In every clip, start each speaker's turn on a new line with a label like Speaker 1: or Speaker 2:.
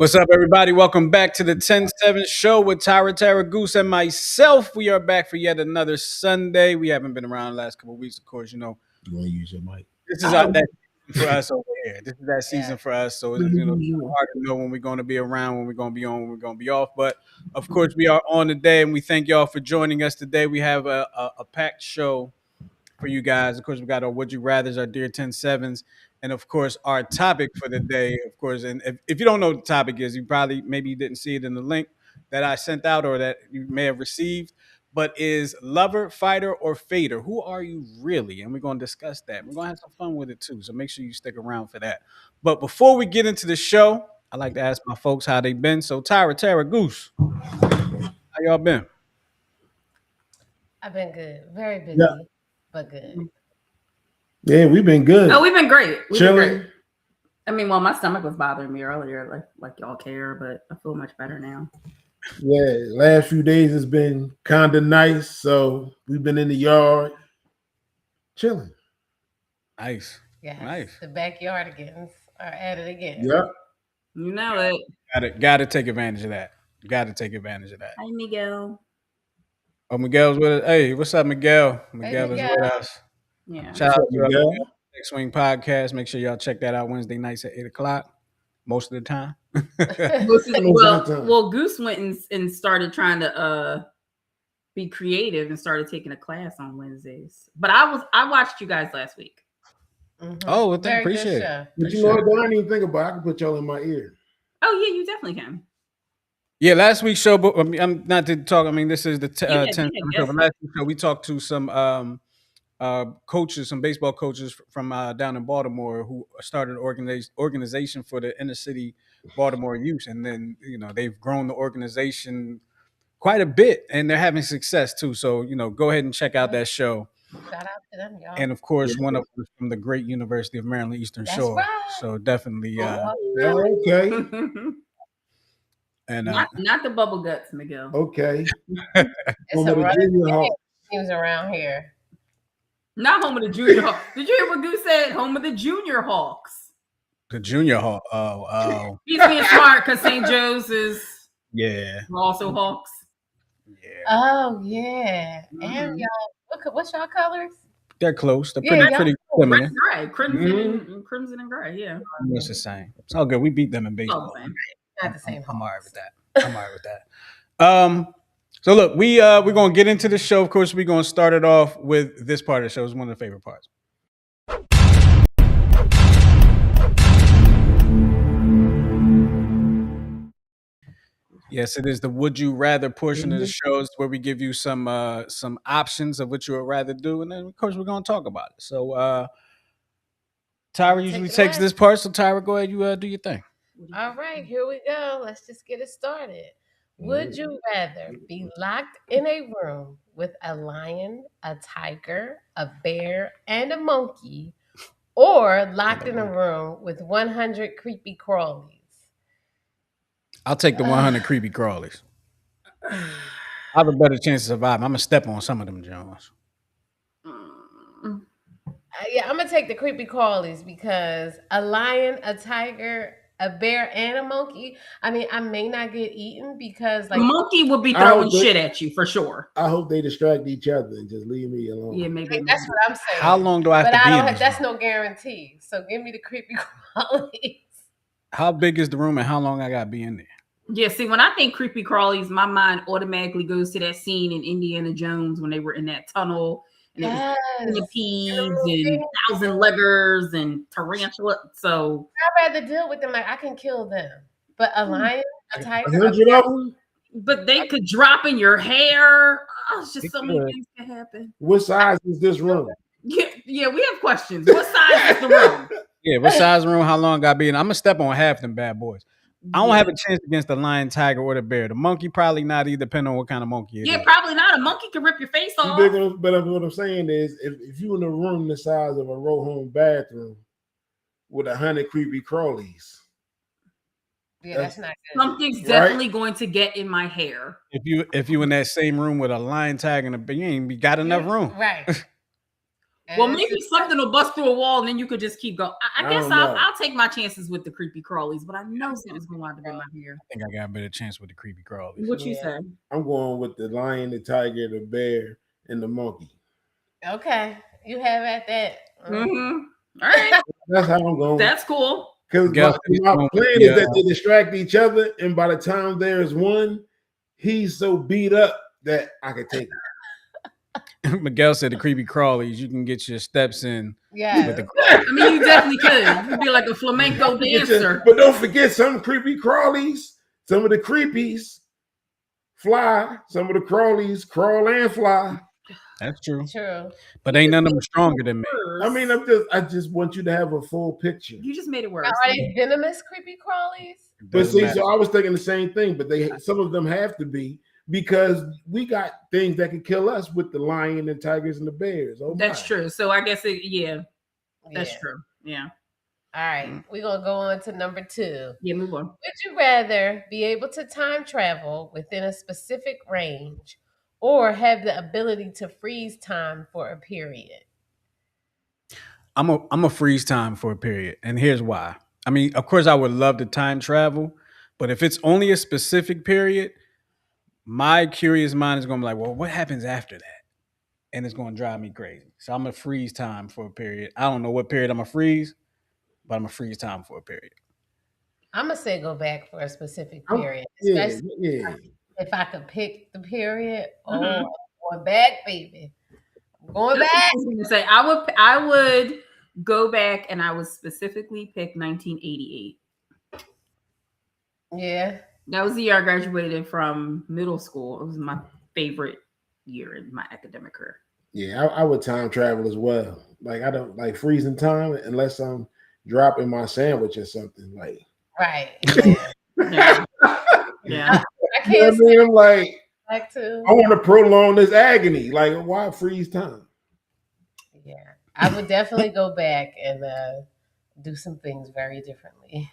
Speaker 1: What's up, everybody? Welcome back to the 10-7 show with Tara Goose and myself. We are back for yet another Sunday. We haven't been around the last couple of weeks, of course.
Speaker 2: You want to use your mic?
Speaker 1: This is that season for us over here. This is that season for us. So it's hard to know when we're going to be around, when we're going to be on, when we're going to be off. But of course, we are on today, and we thank y'all for joining us today. We have a packed show for you guys. Of course, we got our Would You Rathers, our Dear 10-7s, and of course, our topic for the day, of course. And if you don't know what the topic is, you probably maybe you didn't see it in the link that I sent out or that you may have received, but is lover, fighter, or fader? Who are you really? And we're going to discuss that. We're going to have some fun with it too. So make sure you stick around for that. But before we get into the show, I like to ask my folks how they been. So Tara Goose, how y'all been?
Speaker 3: I've been good. Very busy, but good.
Speaker 2: Yeah, we've been good.
Speaker 4: Oh, we've been great.
Speaker 2: Chilling.
Speaker 4: I mean, well, my stomach was bothering me earlier, like y'all care, but I feel much better now.
Speaker 2: Yeah, last few days has been kind of nice, so we've been in the yard chilling.
Speaker 1: Nice.
Speaker 3: Yeah,
Speaker 1: nice.
Speaker 3: The backyard again, or at it again.
Speaker 2: Yep.
Speaker 4: You know it.
Speaker 1: Got to take advantage of that. Got to take advantage of that.
Speaker 4: Hi, Miguel.
Speaker 1: Oh, Miguel's with us. Hey, what's up, Miguel? Miguel is with us.
Speaker 4: Yeah.
Speaker 1: Shout out to
Speaker 2: Miguel.
Speaker 1: Next Swing Podcast. Make sure y'all check that out Wednesday nights at 8:00 most of the time.
Speaker 4: well, Goose went and started trying to be creative and started taking a class on Wednesdays. But I watched you guys last week.
Speaker 3: Mm-hmm.
Speaker 1: Oh, well, appreciate it.
Speaker 2: But you know what? Don't even think about it. I can put y'all in my ear.
Speaker 4: Oh yeah, you definitely can.
Speaker 1: Yeah, last week's show. But I'm not to talk. I mean, this is the 10th show. But last week's show, we talked to some coaches, some baseball coaches from down in Baltimore who started an organization for the inner city Baltimore youth, and then they've grown the organization quite a bit, and they're having success too. So go ahead and check out that show.
Speaker 3: Shout out to them, y'all.
Speaker 1: And of course, one of them from the great University of Maryland Eastern Shore.
Speaker 3: Right.
Speaker 1: So definitely,
Speaker 2: okay.
Speaker 1: And
Speaker 4: not the bubble guts, Miguel.
Speaker 2: Okay.
Speaker 3: It's a running teams around here.
Speaker 4: Not home of the Junior Hawks. Did you hear what Goose said? Home of the Junior Hawks.
Speaker 1: The Junior Hawk. Oh.
Speaker 4: He's being smart because St. Joe's is also Hawks.
Speaker 1: Yeah.
Speaker 3: Oh yeah. Mm-hmm. And y'all, what's y'all colors?
Speaker 1: They're close. They're pretty similar.
Speaker 4: Right, crimson and gray. Yeah.
Speaker 1: It's the same. It's all good. We beat them in baseball.
Speaker 3: Not the same.
Speaker 1: I'm all right with that. So look, we're gonna get into the show. Of course, we're gonna start it off with this part of the show. It's one of the favorite parts. Yes, it is the Would You Rather portion of the shows where we give you some options of what you would rather do, and then of course we're gonna talk about it. So Tyra usually takes this part, so Tyra, go ahead, you do your thing.
Speaker 3: All right, here we go. Let's just get it started. Would you rather be locked in a room with a lion, a tiger, a bear, and a monkey, or locked in a room with 100 creepy crawlies?
Speaker 1: I'll take the 100 creepy crawlies. I have a better chance of surviving. I'm going to step on some of them, Jones.
Speaker 3: Yeah, I'm going to take the creepy crawlies because a lion, a tiger, a bear, and a monkey. I mean, I may not get eaten because
Speaker 4: the monkey would be throwing shit at you for sure.
Speaker 2: I hope they distract each other and just leave me alone.
Speaker 4: Yeah, maybe.
Speaker 3: That's what I'm saying.
Speaker 1: How long do I have to be in?
Speaker 3: That's no guarantee. So give me the creepy crawlies.
Speaker 1: How big is the room and how long I got to be in there?
Speaker 4: Yeah, see, when I think creepy crawlies, my mind automatically goes to that scene in Indiana Jones when they were in that tunnel. And it was centipedes and 1,000 leggers and tarantula. So
Speaker 3: I'd rather deal with them. Like I can kill them, but a lion, a tiger,
Speaker 2: 100 of them.
Speaker 4: But they could drop in your hair. Oh, it's just so many things can happen.
Speaker 2: What size is this room?
Speaker 4: Yeah, we have questions. What size is the room?
Speaker 1: Yeah, what size room? How long I got to be in? I'm gonna step on half them bad boys. I don't have a chance against the lion, tiger, or the bear. The monkey probably not either, depending on what kind of monkey it is.
Speaker 4: Probably not. A monkey can rip your face off.
Speaker 2: But what I'm saying is, if you in a room the size of a row home bathroom with 100 creepy crawlies,
Speaker 3: that's not good.
Speaker 4: Something's definitely going to get in my hair.
Speaker 1: If you in that same room with a lion, tiger, and a bear, you ain't got enough room.
Speaker 3: Right.
Speaker 4: Well, maybe something will bust through a wall and then you could just keep going. I guess I'll take my chances with the creepy crawlies, but I know something's going to wind up in my hair.
Speaker 1: I think I got a better chance with the creepy crawlies.
Speaker 4: What you say?
Speaker 2: I'm going with the lion, the tiger, the bear, and the monkey.
Speaker 3: Okay, you have at that.
Speaker 4: Mm-hmm. All right.
Speaker 2: That's how I'm going.
Speaker 4: That's cool.
Speaker 2: Because my plan is that they distract each other, and by the time there's one, he's so beat up that I can take it.
Speaker 1: Miguel said the creepy crawlies, you can get your steps in.
Speaker 3: Yeah.
Speaker 4: I mean, you definitely could. You'd be like a flamenco dancer.
Speaker 2: But don't forget some creepy crawlies. Some of the creepies fly. Some of the crawlies crawl and fly.
Speaker 1: That's true.
Speaker 3: True.
Speaker 1: But ain't none of them stronger than me.
Speaker 2: I mean, I just want you to have a full picture.
Speaker 4: You just made it worse.
Speaker 3: Are they venomous creepy crawlies?
Speaker 2: But see, so I was thinking the same thing, but some of them have to be because we got things that could kill us with the lion and tigers and the bears. Oh,
Speaker 4: that's true. So I guess that's true. Yeah.
Speaker 3: All right, we're gonna go on to number 2.
Speaker 4: Yeah, move on.
Speaker 3: Would you rather be able to time travel within a specific range or have the ability to freeze time for a period?
Speaker 1: I'm a freeze time for a period, and here's why. I mean, of course, I would love to time travel, but if it's only a specific period, my curious mind is going to be like, well, what happens after that? And it's going to drive me crazy. So I'm going to freeze time for a period. I don't know what period I'm going to freeze, but I'm going to freeze time for a period.
Speaker 3: I'm going to say go back for a specific period. Especially if I could pick the period. Oh, I'm going back, baby. I'm going back.
Speaker 4: I was going to say, I would go back and I would specifically pick 1988.
Speaker 3: Yeah.
Speaker 4: That was the year I graduated from middle school. It was my favorite year in my academic career.
Speaker 2: Yeah, I would time travel as well. Like I don't like freezing time unless I'm dropping my sandwich or something. Like
Speaker 3: right.
Speaker 4: Yeah. Yeah.
Speaker 3: I can't.
Speaker 2: You know what I mean? I'm like,
Speaker 3: to.
Speaker 2: I want to prolong this agony. Like why freeze time?
Speaker 3: Yeah, I would definitely go back and do some things very differently.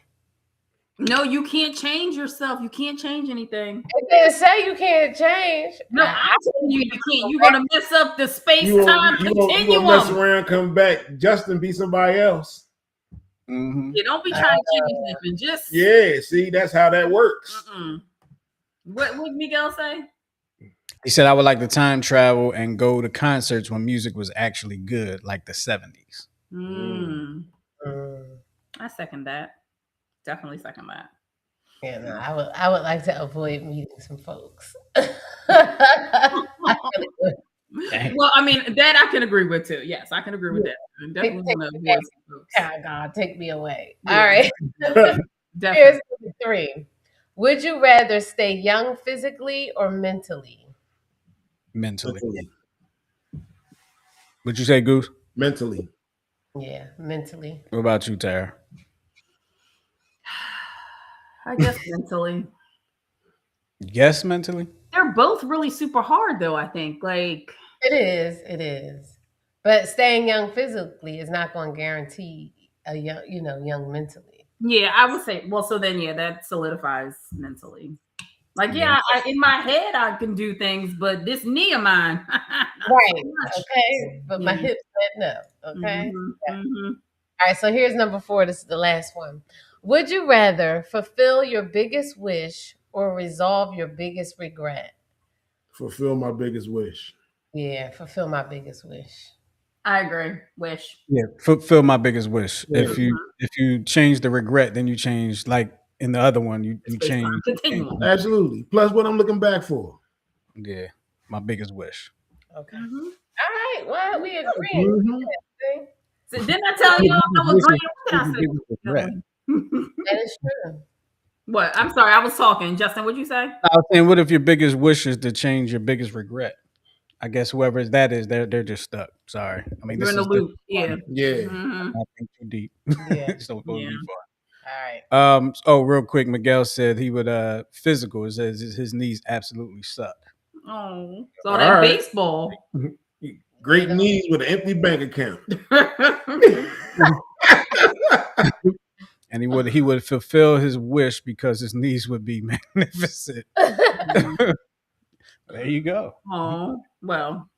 Speaker 4: No, you can't change yourself. You can't change anything.
Speaker 3: It didn't say you can't change.
Speaker 4: No, I'm telling you, you can't. You're gonna mess up the space-time continuum.
Speaker 2: You gonna mess around, come back, Justin be somebody else.
Speaker 1: Mm-hmm.
Speaker 4: Yeah, don't be trying to change nothing. Just
Speaker 2: see, that's how that works.
Speaker 4: What would Miguel say?
Speaker 1: He said I would like to time travel and go to concerts when music was actually good, like the 70s.
Speaker 4: I second that. Definitely second that.
Speaker 3: Yeah, no, I would like to avoid meeting some folks.
Speaker 4: Well, I mean, that I can agree with too. Yes, I can agree with that. I'm definitely want to avoid some folks.
Speaker 3: God, take me away. Yeah. All right.
Speaker 4: Definitely.
Speaker 3: Here's number 3. Would you rather stay young physically or mentally?
Speaker 1: Mentally. What'd you say, Goose?
Speaker 2: Mentally.
Speaker 3: Yeah, mentally.
Speaker 1: What about you, Tara?
Speaker 4: I guess mentally.
Speaker 1: Yes, mentally?
Speaker 4: They're both really super hard though, I think. Like
Speaker 3: it is. But staying young physically is not going to guarantee a young mentally.
Speaker 4: Yeah, I would say, well, so then that solidifies mentally. Like, in my head I can do things, but this knee of mine.
Speaker 3: Right. Okay. But my hips said no. Okay. All right, so here's number 4. This is the last one. Would you rather fulfill your biggest wish or resolve your biggest regret?
Speaker 2: Fulfill my biggest wish.
Speaker 3: Yeah, fulfill my biggest wish.
Speaker 4: I agree. Wish.
Speaker 1: Yeah, fulfill my biggest wish. Yeah. If you change the regret, then you change, like in the other one, you change.
Speaker 2: Absolutely. Plus what I'm looking back for.
Speaker 1: Yeah, my biggest wish.
Speaker 3: Okay. All right. Well, we agree.
Speaker 4: So didn't I tell you I was agreeing? What did I say?
Speaker 3: That is true.
Speaker 4: What? I'm sorry, I was talking. Justin, what'd you say?
Speaker 1: I was saying, what if your biggest wish is to change your biggest regret? I guess whoever that is, they're just stuck. Sorry. I mean,
Speaker 4: you're in the loop. Yeah.
Speaker 2: Mm-hmm.
Speaker 1: I think too deep.
Speaker 3: Yeah.
Speaker 1: So
Speaker 3: All right.
Speaker 1: Oh, real quick, Miguel said he would physical. It says his knees absolutely suck.
Speaker 4: Oh, so that baseball.
Speaker 2: Great knees with an empty bank account.
Speaker 1: And he would fulfill his wish because his knees would be magnificent. There you go.
Speaker 4: Oh, well,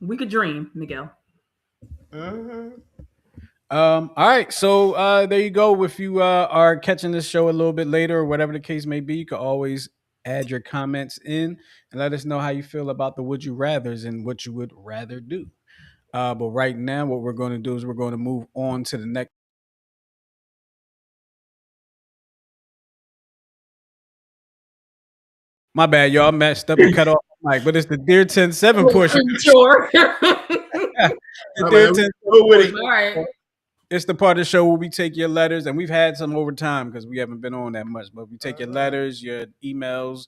Speaker 4: we could dream, Miguel.
Speaker 3: Mm-hmm.
Speaker 1: All right, so there you go. If you are catching this show a little bit later or whatever the case may be, you can always add your comments in and let us know how you feel about the would you rather's and what you would rather do. But right now, what we're going to do is we're going to move on to the next. My bad, y'all messed up and cut off the mic, but it's the Dear 10-7 portion.
Speaker 4: Sure.
Speaker 1: The
Speaker 2: All
Speaker 1: Dear
Speaker 2: right,
Speaker 1: 10-7
Speaker 2: go with it.
Speaker 4: All right.
Speaker 1: It's the part of the show where we take your letters, and we've had some over time because we haven't been on that much. But we take your letters, your emails,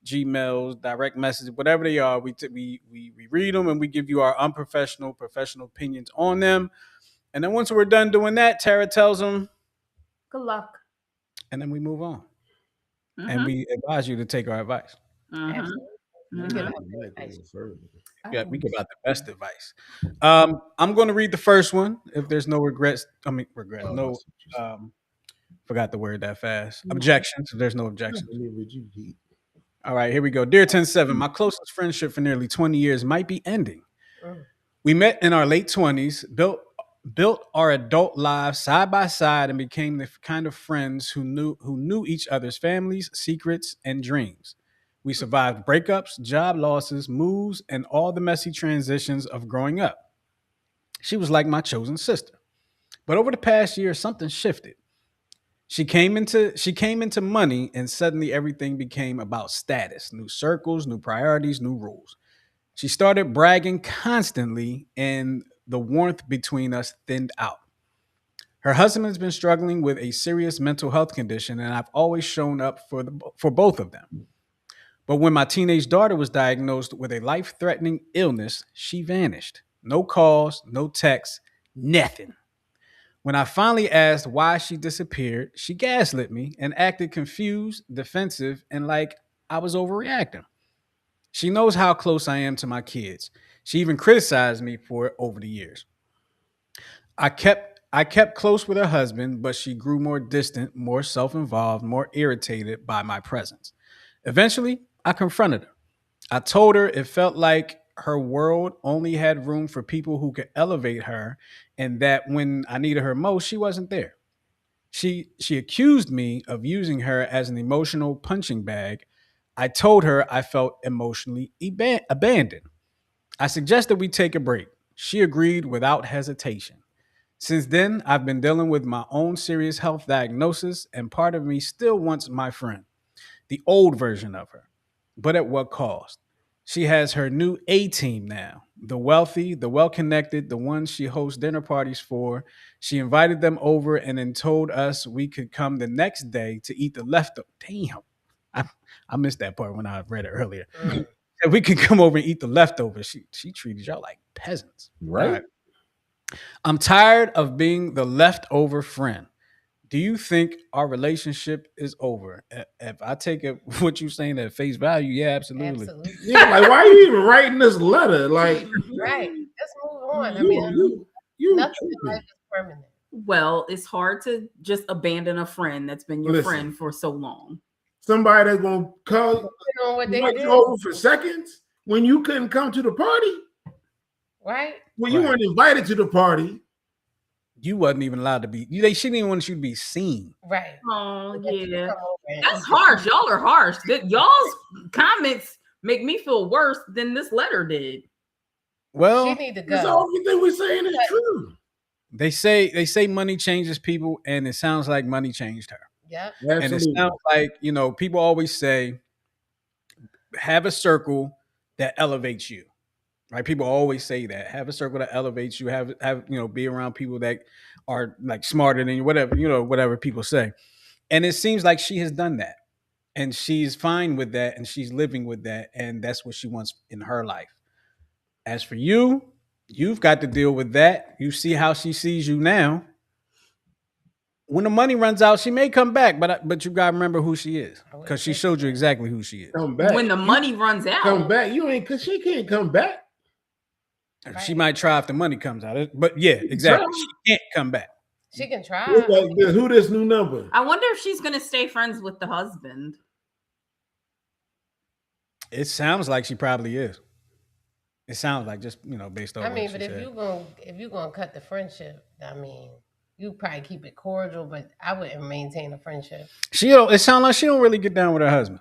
Speaker 1: Gmails, direct messages, whatever they are. We read them and we give you our unprofessional, professional opinions on them. And then once we're done doing that, Tara tells them,
Speaker 4: Good luck.
Speaker 1: and then we move on. And
Speaker 4: Mm-hmm.
Speaker 1: we advise you to take our advice.
Speaker 4: Mm-hmm.
Speaker 3: Absolutely. You
Speaker 4: Mhm.
Speaker 3: give
Speaker 2: I
Speaker 3: out
Speaker 2: like
Speaker 3: good
Speaker 2: that
Speaker 3: advice.
Speaker 2: one further.
Speaker 1: Yeah, we give out the best advice. I'm going to read the first one. If there's no regrets, regrets,
Speaker 2: Oh, I
Speaker 1: no,
Speaker 2: see what you're saying.
Speaker 1: forgot the word that fast.
Speaker 4: Mhm.
Speaker 1: Objections. If there's no objections.
Speaker 2: Let me read you, Heat.
Speaker 1: All right, here we go. Dear 10-7, my closest friendship for nearly 20 years might be ending.
Speaker 3: Mm.
Speaker 1: We met in our late 20s, built our adult lives side by side, and became the kind of friends who knew each other's families, secrets, and dreams. We survived breakups, job losses, moves, and all the messy transitions of growing up. She was like my chosen sister. But over the past year, something shifted. She came into money, and suddenly everything became about status, new circles, new priorities, new rules. She started bragging constantly, and the warmth between us thinned out. Her husband has been struggling with a serious mental health condition, and I've always shown up for both of them. But when my teenage daughter was diagnosed with a life-threatening illness, she vanished. No calls, no texts, nothing. When I finally asked why she disappeared, she gaslit me and acted confused, defensive, and like I was overreacting. She knows how close I am to my kids. She even criticized me for it over the years. I kept close with her husband, but she grew more distant, more self-involved, more irritated by my presence. Eventually, I confronted her. I told her it felt like her world only had room for people who could elevate her, and that when I needed her most, she wasn't there. She accused me of using her as an emotional punching bag. I told her I felt emotionally abandoned. I suggested we take a break. She agreed without hesitation. Since then, I've been dealing with my own serious health diagnosis, and part of me still wants my friend, the old version of her. But at what cost? She has her new A team now, the wealthy, the well connected, the ones she hosts dinner parties for. She invited them over and then told us we could come the next day to eat the leftover. Damn. I, I missed that part when I read it earlier.
Speaker 3: Mm.
Speaker 1: Said we could come over and eat the leftovers. She treated y'all like peasants. All
Speaker 2: Right?
Speaker 1: right. I'm tired of being the leftover friend. Do you think our relationship is over? If I take it what you're saying at face value, yeah, absolutely.
Speaker 3: Absolutely.
Speaker 2: Yeah, like why are you even writing this letter? Like
Speaker 3: Right. Let's move on. I
Speaker 2: you
Speaker 3: mean,
Speaker 2: you
Speaker 3: nothing in
Speaker 2: tripping.
Speaker 3: life is permanent.
Speaker 4: Well, it's hard to just abandon a friend that's been your
Speaker 2: Listen.
Speaker 4: friend for so long.
Speaker 2: Somebody that's gonna call
Speaker 3: Depending on what they
Speaker 2: invite
Speaker 3: did,
Speaker 2: you over for seconds when you couldn't come to the party.
Speaker 3: right?
Speaker 2: When you
Speaker 1: Right.
Speaker 2: weren't invited to the party.
Speaker 1: You wasn't even allowed to be. She didn't even want you to be seen.
Speaker 3: Right.
Speaker 4: Oh,
Speaker 3: But you
Speaker 4: yeah.
Speaker 3: come over and-
Speaker 4: That's harsh. Y'all are harsh. Y'all's comments make me feel worse than this letter did.
Speaker 3: She
Speaker 1: Well,
Speaker 3: need to
Speaker 2: That's
Speaker 3: go.
Speaker 2: all everything we're saying is true.
Speaker 1: they say money changes people, and it sounds like money changed her.
Speaker 3: Yep.
Speaker 1: And it
Speaker 2: Absolutely.
Speaker 1: sounds like, people always say, have a circle that elevates you. Right? People always say that. Have a circle that elevates you. Have be around people that are like smarter than you, whatever people say. And it seems like she has done that. And she's fine with that, and she's living with that, and that's what she wants in her life. As for you, you've got to deal with that. You see how she sees you now. When the money runs out, she may come back, but you gotta remember who she is, because she showed you exactly who she is.
Speaker 2: Come back.
Speaker 4: When the money runs out.
Speaker 2: come back. You ain't cause she can't come back.
Speaker 1: She might try if the money comes out, but yeah, exactly. She can't come back.
Speaker 3: She can try.
Speaker 2: Who this new number?
Speaker 4: I wonder if she's going to stay friends with the husband.
Speaker 1: It sounds like she probably is. It sounds like just based on
Speaker 3: I
Speaker 1: what
Speaker 3: mean,
Speaker 1: she
Speaker 3: but
Speaker 1: said.
Speaker 3: if you're gonna cut the friendship, I mean, you probably keep it cordial, but I wouldn't maintain a friendship.
Speaker 1: It sounds like she don't really get down with her husband.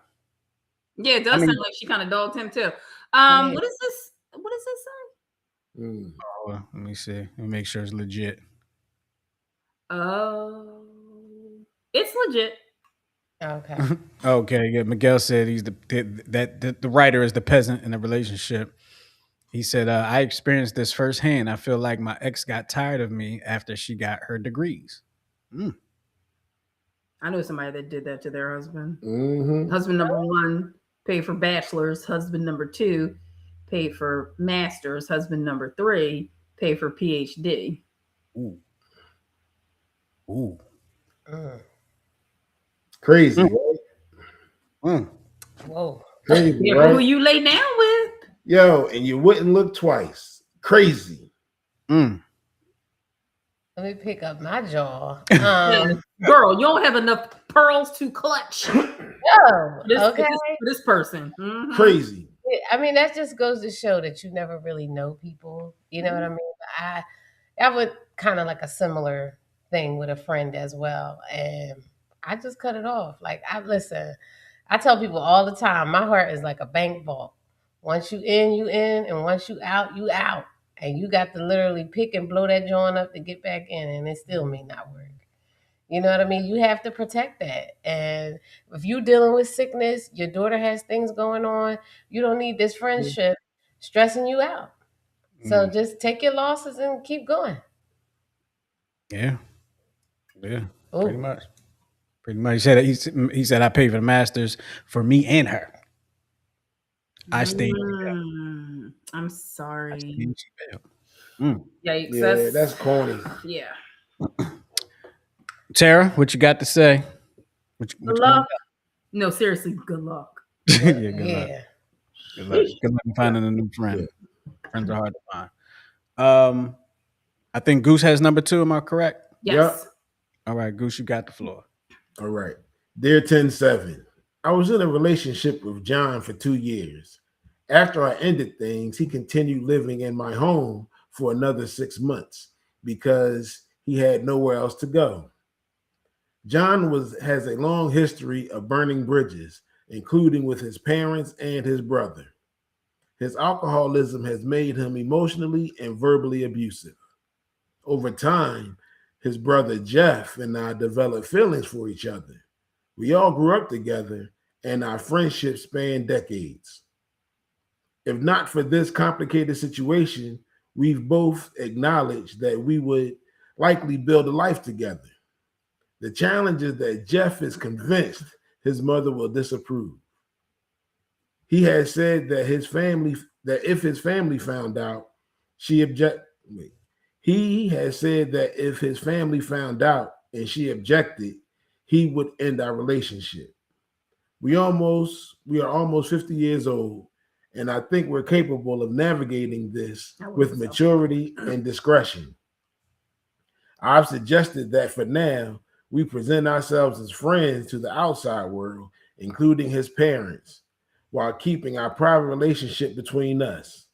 Speaker 4: Yeah, it
Speaker 1: I
Speaker 4: does
Speaker 1: mean,
Speaker 4: sound like she kind of dogged him too.
Speaker 3: Yeah.
Speaker 4: What is this? What is this song?
Speaker 2: Mm.
Speaker 1: let me see. Let me make sure it's legit.
Speaker 4: Oh, it's legit.
Speaker 3: Okay.
Speaker 1: Okay, yeah. Miguel said he's the writer is the peasant in the relationship. He said, "I experienced this firsthand. I feel like my ex got tired of me after she got her degrees." Mm.
Speaker 4: I know somebody that did that to their husband.
Speaker 2: Mm-hmm.
Speaker 4: Husband number one paid for bachelor's. Husband number two paid for master's. Husband number three paid for PhD.
Speaker 1: Ooh. Ooh.
Speaker 3: Mm.
Speaker 2: Crazy,
Speaker 1: Mm.
Speaker 2: right?
Speaker 1: Mm.
Speaker 3: Whoa.
Speaker 2: Crazy,
Speaker 4: Yeah,
Speaker 2: right?
Speaker 4: who you lay down with?
Speaker 2: Yo, and you wouldn't look twice. Crazy.
Speaker 1: Mm.
Speaker 3: Let me pick up my jaw.
Speaker 4: Girl, you don't have enough pearls to clutch.
Speaker 3: Oh, okay.
Speaker 4: For this person. Mm-hmm.
Speaker 2: Crazy.
Speaker 3: I mean, that just goes to show that you never really know people. You know what I mean? But I would kind of like a similar thing with a friend as well, and I just cut it off. Like I listen. I tell people all the time, my heart is like a bank vault. Once you in, and once you out, you out. And you got to literally pick and blow that joint up to get back in, and it still may not work. You know what I mean? You have to protect that. And if you're dealing with sickness, your daughter has things going on, you don't need this friendship stressing you out. So
Speaker 1: Mm.
Speaker 3: just take your losses and keep going.
Speaker 1: Yeah. Yeah. Pretty
Speaker 3: Oh,
Speaker 1: much. Pretty much. He said I paid for the masters for me and her. I stayed.
Speaker 4: I'm
Speaker 1: I
Speaker 4: sorry.
Speaker 1: stayed. She bailed. Mm.
Speaker 4: Yikes.
Speaker 2: Yeah, that's corny.
Speaker 4: Yeah.
Speaker 1: Tara, what you got to say? What
Speaker 4: Good
Speaker 1: you gonna
Speaker 4: luck. No, seriously, good luck.
Speaker 1: do? Yeah, good luck.
Speaker 3: yeah.
Speaker 1: Good luck. Good luck in finding a new friend. Friends are hard to find. I think Goose has number 2. Am I correct?
Speaker 4: Yes.
Speaker 2: Yep.
Speaker 1: All right, Goose, you got the floor.
Speaker 2: All right. Dear 107, I was in a relationship with John for 2 years. After I ended things, he continued living in my home for another 6 months because he had nowhere else to go. John has a long history of burning bridges, including with his parents and his brother. His alcoholism has made him emotionally and verbally abusive. Over time, his brother Jeff and I developed feelings for each other. We all grew up together, and our friendship spanned decades. If not for this complicated situation, we've both acknowledged that we would likely build a life together. The challenge is that Jeff is convinced his mother will disapprove. He has said that if his family found out, she object. Wait. He has said that if his family found out and she objected, he would end our relationship. We are almost 50 years old, and I think we're capable of navigating this with maturity and discretion. I've suggested that for now, we present ourselves as friends to the outside world, including his parents, while keeping our private relationship between us.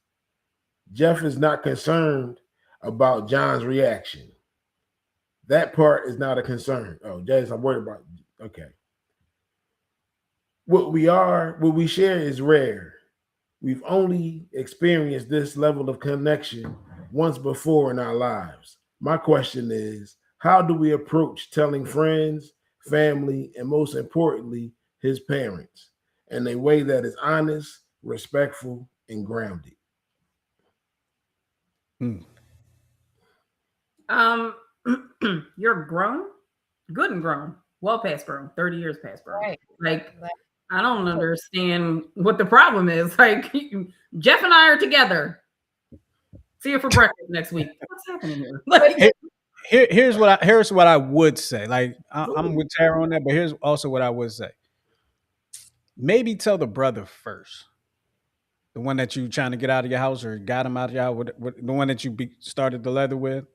Speaker 2: Jeff is not concerned about John's reaction. That part is not a concern. Oh, Jazz, I'm worried about. Okay. What we share is rare. We've only experienced this level of connection once before in our lives. My question is, how do we approach telling friends, family, and most importantly, his parents in a way that is honest, respectful, and grounded?
Speaker 1: Mm.
Speaker 4: You're grown, good and grown, well past grown, 30 years past grown.
Speaker 3: Right.
Speaker 4: Like,
Speaker 3: Right.
Speaker 4: I don't understand what the problem is. Like, Jeff and I are together. See you for breakfast next week. What's happening here? Like,
Speaker 1: Here's what I would say. Like I'm with Tara on that, but here's also what I would say. Maybe tell the brother first, the one that you trying to get out of your house or got him out of your house, the one that you started the letter with.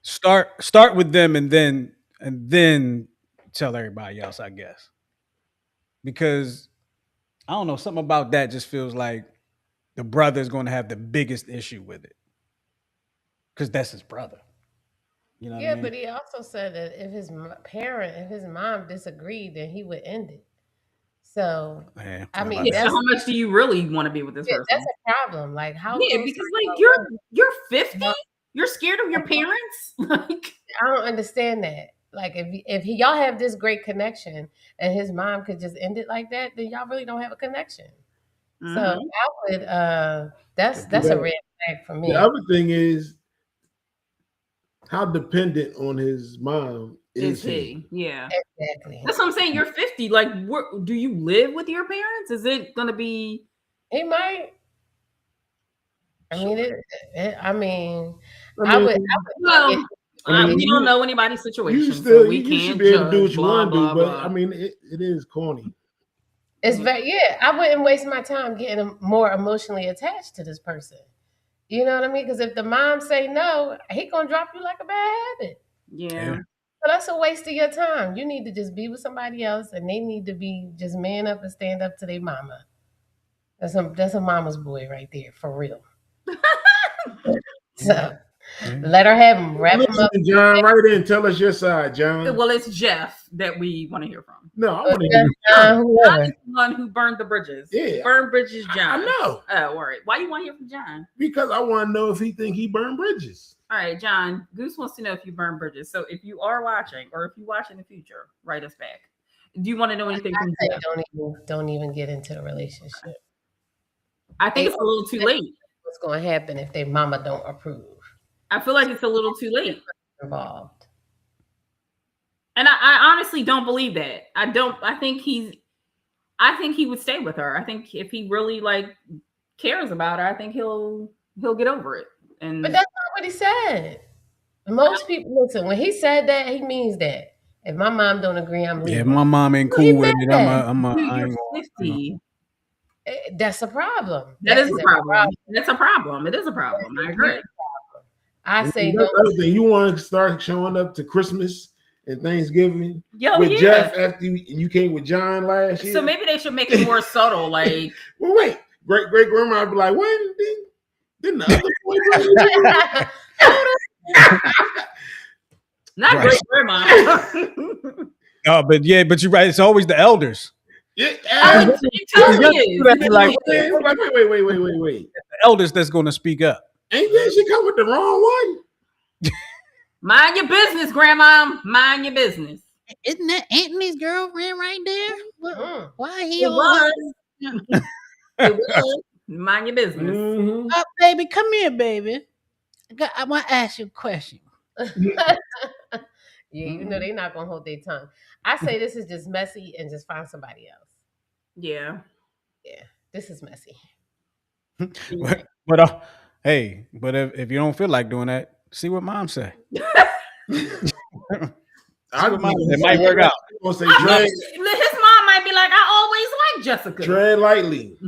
Speaker 1: Start with them and then tell everybody else, I guess, because I don't know, something about that just feels like the brother is going to have the biggest issue with it because that's his brother. You know what I
Speaker 3: Yeah,
Speaker 1: mean?
Speaker 3: but he also said that if his mom disagreed, then he would end it. So,
Speaker 1: Yeah,
Speaker 3: I
Speaker 1: how
Speaker 3: mean,
Speaker 1: about
Speaker 4: Yeah,
Speaker 1: that?
Speaker 4: so how much do you really want to be with this
Speaker 3: yeah, that's
Speaker 4: person?
Speaker 3: a problem. Like, how
Speaker 4: Yeah,
Speaker 3: close
Speaker 4: because
Speaker 3: are
Speaker 4: like
Speaker 3: y'all
Speaker 4: you're 50,
Speaker 3: really?
Speaker 4: you're scared of your parents. Like,
Speaker 3: I don't understand that. Like, y'all have this great connection, and his mom could just end it like that, then y'all really don't have a connection. So
Speaker 4: mhm.
Speaker 3: I would that's a
Speaker 2: Yeah.
Speaker 3: red flag for
Speaker 2: The
Speaker 3: me.
Speaker 2: other thing is how dependent on his mom
Speaker 4: Is
Speaker 2: is he?
Speaker 4: he? Yeah.
Speaker 3: Exactly.
Speaker 4: That's what I'm saying. You're 50. Like, do you live with your parents? Is it gonna be?
Speaker 3: He might. I
Speaker 2: So,
Speaker 3: mean, I mean,
Speaker 2: I mean,
Speaker 3: I would
Speaker 4: Well,
Speaker 3: get
Speaker 2: I mean,
Speaker 3: if
Speaker 4: we don't know anybody's
Speaker 2: you
Speaker 4: situation, so
Speaker 2: still
Speaker 4: we
Speaker 2: you should
Speaker 4: can't
Speaker 2: be able to do
Speaker 4: judge.
Speaker 2: what you
Speaker 4: Blah
Speaker 2: want to do,
Speaker 4: blah
Speaker 2: but I
Speaker 4: blah.
Speaker 2: mean, it is corny.
Speaker 3: it's
Speaker 4: Yeah.
Speaker 3: very yeah. I wouldn't waste my time getting more emotionally attached to this person. You know what I mean? Because if the mom say no, he gonna drop you like a bad habit.
Speaker 4: Yeah.
Speaker 1: Yeah.
Speaker 3: So that's a waste of your time. You need to just be with somebody else, and they need to be just man up and stand up to their mama. That's a mama's boy right there for real.
Speaker 1: Yeah.
Speaker 3: So
Speaker 1: Yeah.
Speaker 3: let her have him, wrap him
Speaker 2: Listen,
Speaker 3: up.
Speaker 2: John, right in. Tell us your side, John.
Speaker 4: Well, it's Jeff that we want to hear from.
Speaker 2: No, I
Speaker 3: Or
Speaker 2: want to hear
Speaker 3: just,
Speaker 2: John.
Speaker 4: John
Speaker 3: whoever.
Speaker 4: is the one who burned the bridges.
Speaker 2: Yeah,
Speaker 4: Burn bridges,
Speaker 2: I
Speaker 4: John.
Speaker 2: know
Speaker 4: Oh, all right. Why you want to hear from John?
Speaker 2: because I want to know if he think he burned bridges.
Speaker 4: All right, John. Goose wants to know if you burn bridges. So if you are watching, or if you watch in the future, write us back. Do you want to know anything from
Speaker 3: Say
Speaker 4: Jeff?
Speaker 3: don't even get into a relationship.
Speaker 4: I think
Speaker 3: They
Speaker 4: it's a little too late.
Speaker 3: what's going to happen if their mama don't approve
Speaker 4: I feel like it's a little too late.
Speaker 3: involved.
Speaker 4: And I honestly don't believe that. I don't. I think he would stay with her. I think if he really like cares about her, I think he'll get over it. And
Speaker 3: But that's not what he said. Most people listen when he said that he means that. If my mom don't agree, I'm
Speaker 1: Yeah, if
Speaker 3: leaving.
Speaker 1: my mom ain't
Speaker 3: Well, he
Speaker 1: cool with
Speaker 3: meant
Speaker 1: it,
Speaker 3: that.
Speaker 4: dude,
Speaker 1: I
Speaker 4: you're
Speaker 1: ain't gonna.
Speaker 4: 50.
Speaker 3: That's a problem.
Speaker 4: That is
Speaker 3: Is
Speaker 4: a
Speaker 3: a
Speaker 4: problem.
Speaker 3: problem.
Speaker 4: That's a problem. It is a problem. I
Speaker 3: That's
Speaker 4: agree.
Speaker 3: I
Speaker 2: And
Speaker 3: say
Speaker 2: that's
Speaker 3: don't.
Speaker 2: the other thing. You want to start showing up to Christmas and Thanksgiving
Speaker 4: Yo,
Speaker 2: with
Speaker 4: yeah.
Speaker 2: Jeff after you came with John last year.
Speaker 4: So maybe they should make it more subtle. Like,
Speaker 2: Well, wait, great grandma would be like, when didn't the other boy bring you?
Speaker 3: Hold
Speaker 4: not
Speaker 1: Right.
Speaker 4: great grandma.
Speaker 1: Oh, but yeah, but you're right. It's always the elders.
Speaker 2: Yeah,
Speaker 4: It totally is.
Speaker 1: Like
Speaker 2: wait.
Speaker 1: the elders that's going to speak up.
Speaker 2: Ain't then she come with the wrong one?
Speaker 4: Mind your business, grandma. Mind your business.
Speaker 5: Isn't that Anthony's girlfriend right there?
Speaker 3: on.
Speaker 5: Why he
Speaker 4: It
Speaker 5: on her?
Speaker 4: was. It was. Mind your business.
Speaker 2: Mm-hmm.
Speaker 5: Baby, come here, baby. I want to ask you a question.
Speaker 3: Yeah, you know they're not gonna hold their tongue. I say this is just messy and just find somebody else.
Speaker 4: Yeah.
Speaker 3: Yeah, this is messy.
Speaker 1: But hey, but if you don't feel like doing that, see what mom say. It might work out.
Speaker 2: Gonna say
Speaker 4: I
Speaker 2: tread,
Speaker 4: mean, his mom might be like, I always liked Jessica.
Speaker 2: tread lightly.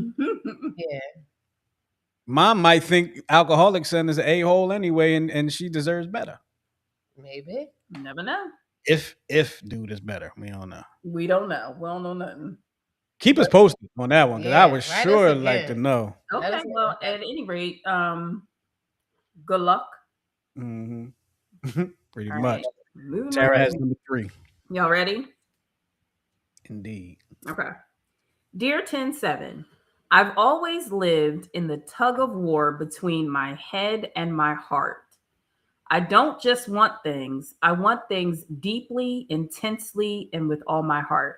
Speaker 3: Yeah,
Speaker 1: Mom might think Alcoholic Son is an a-hole anyway, and she deserves better.
Speaker 3: maybe.
Speaker 4: Never know.
Speaker 1: If dude is better, we don't know.
Speaker 4: We don't know. We don't know nothing.
Speaker 1: Keep us posted on that one because I
Speaker 3: Yeah,
Speaker 1: would
Speaker 3: write us
Speaker 1: sure like to
Speaker 3: again.
Speaker 1: know.
Speaker 3: Let
Speaker 4: Okay.
Speaker 3: us know.
Speaker 4: Well, at any rate, good luck.
Speaker 1: hmm Pretty
Speaker 4: All
Speaker 1: much.
Speaker 4: right. Moving
Speaker 1: Tara
Speaker 4: on.
Speaker 1: has number 3.
Speaker 4: Y'all ready?
Speaker 1: Indeed.
Speaker 4: Okay. Dear 107, I've always lived in the tug of war between my head and my heart. I don't just want things, I want things deeply, intensely, and with all my heart.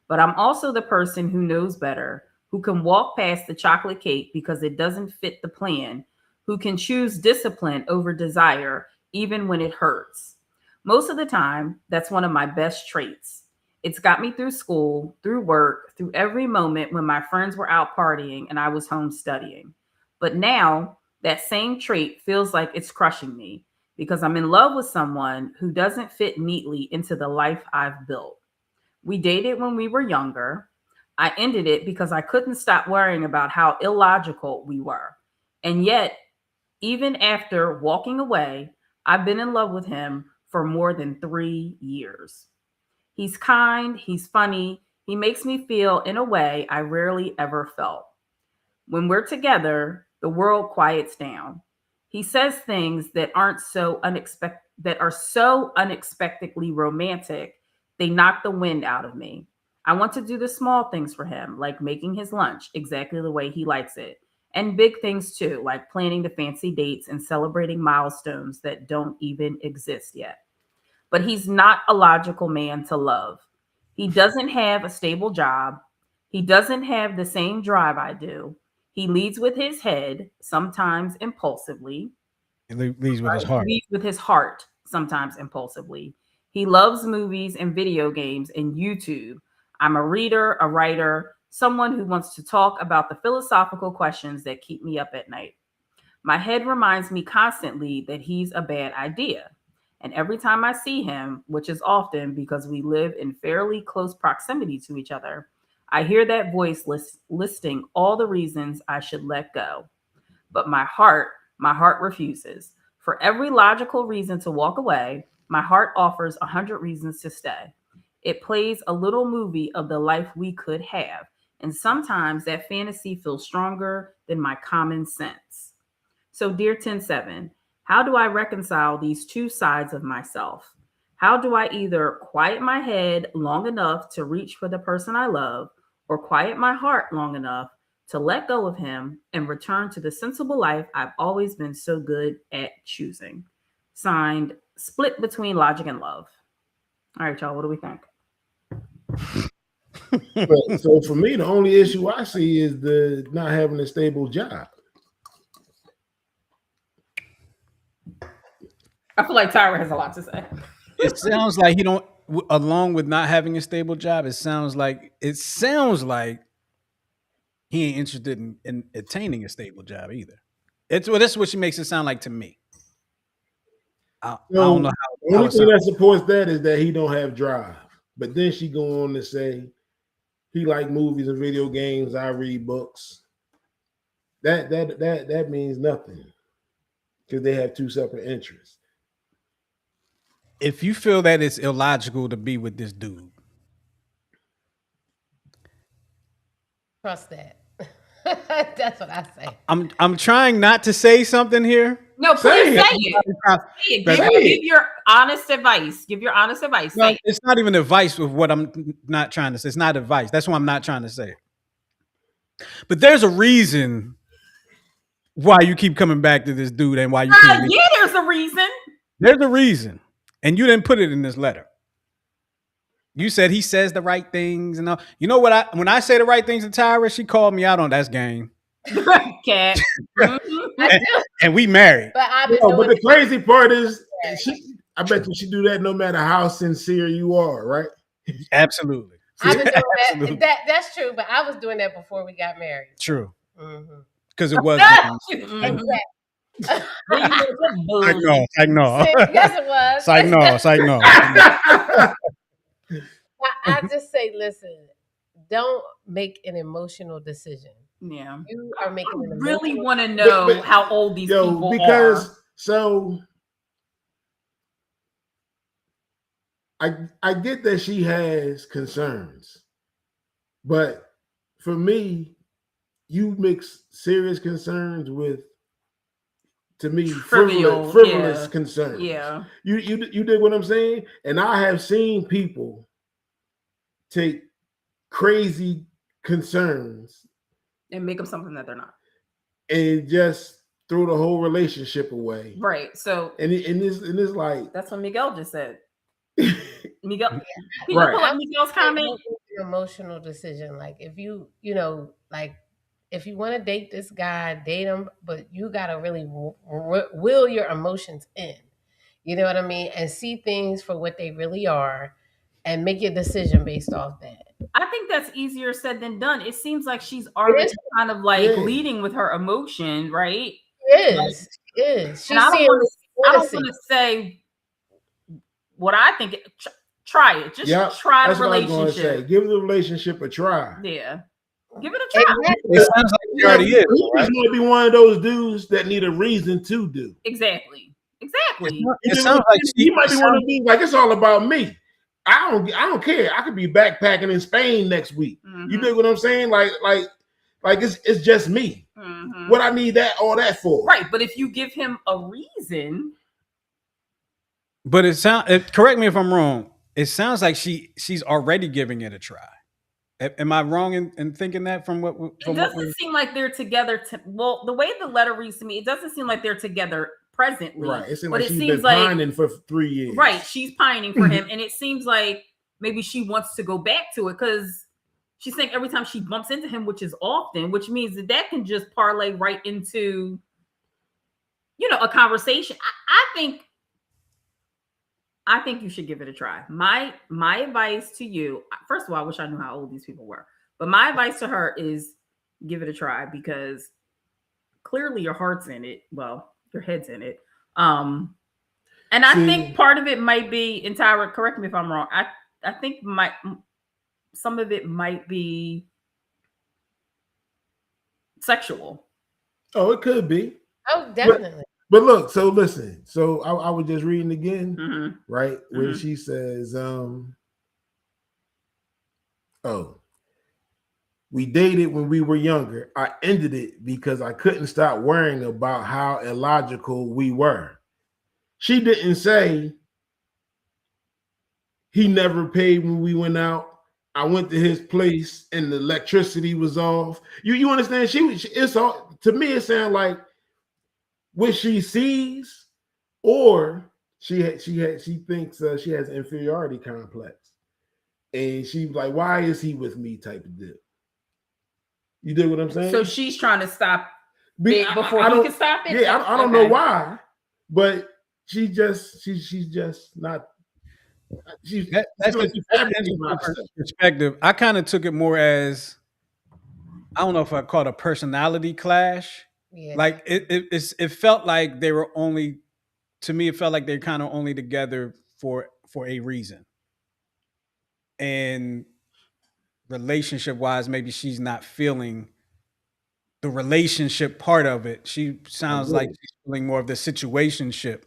Speaker 4: But I'm also the person who knows better, who can walk past the chocolate cake because it doesn't fit the plan, who can choose discipline over desire, even when it hurts. Most of the time, that's one of my best traits. It's got me through school, through work, through every moment when my friends were out partying and I was home studying. But now, that same trait feels like it's crushing me because I'm in love with someone who doesn't fit neatly into the life I've built. We dated when we were younger. I ended it because I couldn't stop worrying about how illogical we were. And yet, even after walking away, I've been in love with him for more than 3 years. He's kind, he's funny, he makes me feel in a way I rarely ever felt. When we're together, the world quiets down. He says things that aren't so unexpected that are so unexpectedly romantic, they knock the wind out of me. I want to do the small things for him, like making his lunch exactly the way he likes it. And big things too, like planning the fancy dates and celebrating milestones that don't even exist yet. But he's not a logical man to love. He doesn't have a stable job. He doesn't have the same drive I do. He leads with his head, sometimes impulsively.
Speaker 1: It leads with his heart.
Speaker 4: Leads with his heart, sometimes impulsively. He loves movies and video games and YouTube. I'm a reader, a writer, someone who wants to talk about the philosophical questions that keep me up at night. My head reminds me constantly that he's a bad idea. And every time I see him, which is often because we live in fairly close proximity to each other, I hear that voice listing all the reasons I should let go. But my heart refuses. For every logical reason to walk away, my heart offers 100 reasons to stay. It plays a little movie of the life we could have. And sometimes that fantasy feels stronger than my common sense. So, dear 107, how do I reconcile these two sides of myself? How do I either quiet my head long enough to reach for the person I love, or quiet my heart long enough to let go of him and return to the sensible life I've always been so good at choosing? Signed, Split Between Logic and Love. All right, y'all, what do we think?
Speaker 2: So for me, the only issue I see is the not having a stable job.
Speaker 4: I feel like Tyra has a lot to say.
Speaker 1: It sounds like he don't. Along with not having a stable job, it sounds like he ain't interested in attaining a stable job either. That's what she makes it sound like to me. I don't know how.
Speaker 2: The only thing that supports that is that he don't have drive. But then she go on to say he like movies and video games. I read books. That means nothing because they have two separate interests.
Speaker 1: If you feel that it's illogical to be with this dude,
Speaker 3: Trust that. That's what I say.
Speaker 1: I'm trying not to say something here.
Speaker 4: No, please say it. Give your honest advice. Give your honest advice.
Speaker 1: No, it's not even advice with what I'm not trying to say. It's not advice. That's why I'm not trying to say it. But there's a reason why you keep coming back to this dude and why you keep.
Speaker 4: Yeah, there's a reason.
Speaker 1: There's a reason. And you didn't put it in this letter. You said he says the right things and all. You know what? When I say the right things to Tyra, she called me out on that's game.
Speaker 4: Cat.
Speaker 1: And we married.
Speaker 3: But
Speaker 2: but the crazy part is, I bet you she do that no matter how sincere you are, right?
Speaker 1: Absolutely.
Speaker 3: I've been doing that. That's true. But I was doing that before we got married.
Speaker 1: True. Because it was.
Speaker 3: Exactly.
Speaker 1: I know.
Speaker 3: Yes, it was.
Speaker 1: I know.
Speaker 3: I just say, listen, don't make an emotional decision.
Speaker 4: Yeah.
Speaker 3: You are making an
Speaker 4: really want to know how old these people
Speaker 2: because
Speaker 4: are.
Speaker 2: So I get that she has concerns, but for me, you mix serious concerns with, to me, frivolous concerns.
Speaker 4: Yeah.
Speaker 2: You dig what I'm saying? And I have seen people take crazy concerns
Speaker 4: and make them something that they're not,
Speaker 2: and just throw the whole relationship away.
Speaker 4: Right. So
Speaker 2: and it's like,
Speaker 4: that's what Miguel just said. Miguel,
Speaker 3: right.
Speaker 4: Pull up Miguel's comment.
Speaker 3: An emotional decision, like if you like if you want to date this guy, date him, but you gotta really will your emotions in. You know what I mean? And see things for what they really are, and make your decision based off that.
Speaker 4: I think that's easier said than done. It seems like she's already kind of like leading with her emotion, right?
Speaker 3: It is.
Speaker 4: I don't want to say what I think. Try it. Just try the relationship.
Speaker 2: Give the relationship a try.
Speaker 4: Yeah. Give it a try.
Speaker 1: Exactly. It sounds like he already is.
Speaker 2: Right? He might be one of those dudes that need a reason to do.
Speaker 4: Exactly.
Speaker 1: It sounds like
Speaker 2: he might be one of these, like, it's all about me. I don't care. I could be backpacking in Spain next week. Mm-hmm. You dig what I'm saying? Like Like it's just me. What I need all that for?
Speaker 4: Right, but if you give him a reason,
Speaker 1: But correct me if I'm wrong. It sounds like she's already giving it a try. Am I wrong in thinking that
Speaker 4: it doesn't seem like they're together. Well, the way the letter reads to me, it doesn't seem like they're together presently.
Speaker 2: Right. It seems
Speaker 4: but
Speaker 2: like
Speaker 4: it
Speaker 2: she's
Speaker 4: seems
Speaker 2: been
Speaker 4: like
Speaker 2: pining for 3 years.
Speaker 4: Right. She's pining for him. And it seems like maybe she wants to go back to it because she's saying every time she bumps into him, which is often, which means that can just parlay right into, a conversation. I think you should give it a try. My advice to you, first of all, I wish I knew how old these people were, but my advice to her is give it a try because clearly your heart's in it. Well, your head's in it. And I think part of it might be, and Tyra, correct me if I'm wrong. I think some of it might be sexual.
Speaker 2: Oh, it could be.
Speaker 3: Oh, definitely.
Speaker 2: But look, so listen. So I was just reading again, right? Where she says, we dated when we were younger. I ended it because I couldn't stop worrying about how illogical we were. She didn't say he never paid when we went out. I went to his place and the electricity was off. You understand? It's all, to me, it sounds like what she sees, or she thinks she has an inferiority complex, and she's like, "Why is he with me?" type of deal. You dig what I'm saying?
Speaker 4: So she's trying to stop it before he can stop it.
Speaker 2: Yeah, I don't know why, but she's just not.
Speaker 1: That's the perspective. I kind of took it more as, I don't know if I call it a personality clash. Yeah. Like it felt like they were only, to me, it felt like they're kind of only together for a reason. And relationship wise, maybe she's not feeling the relationship part of it. She sounds like she's feeling more of the situationship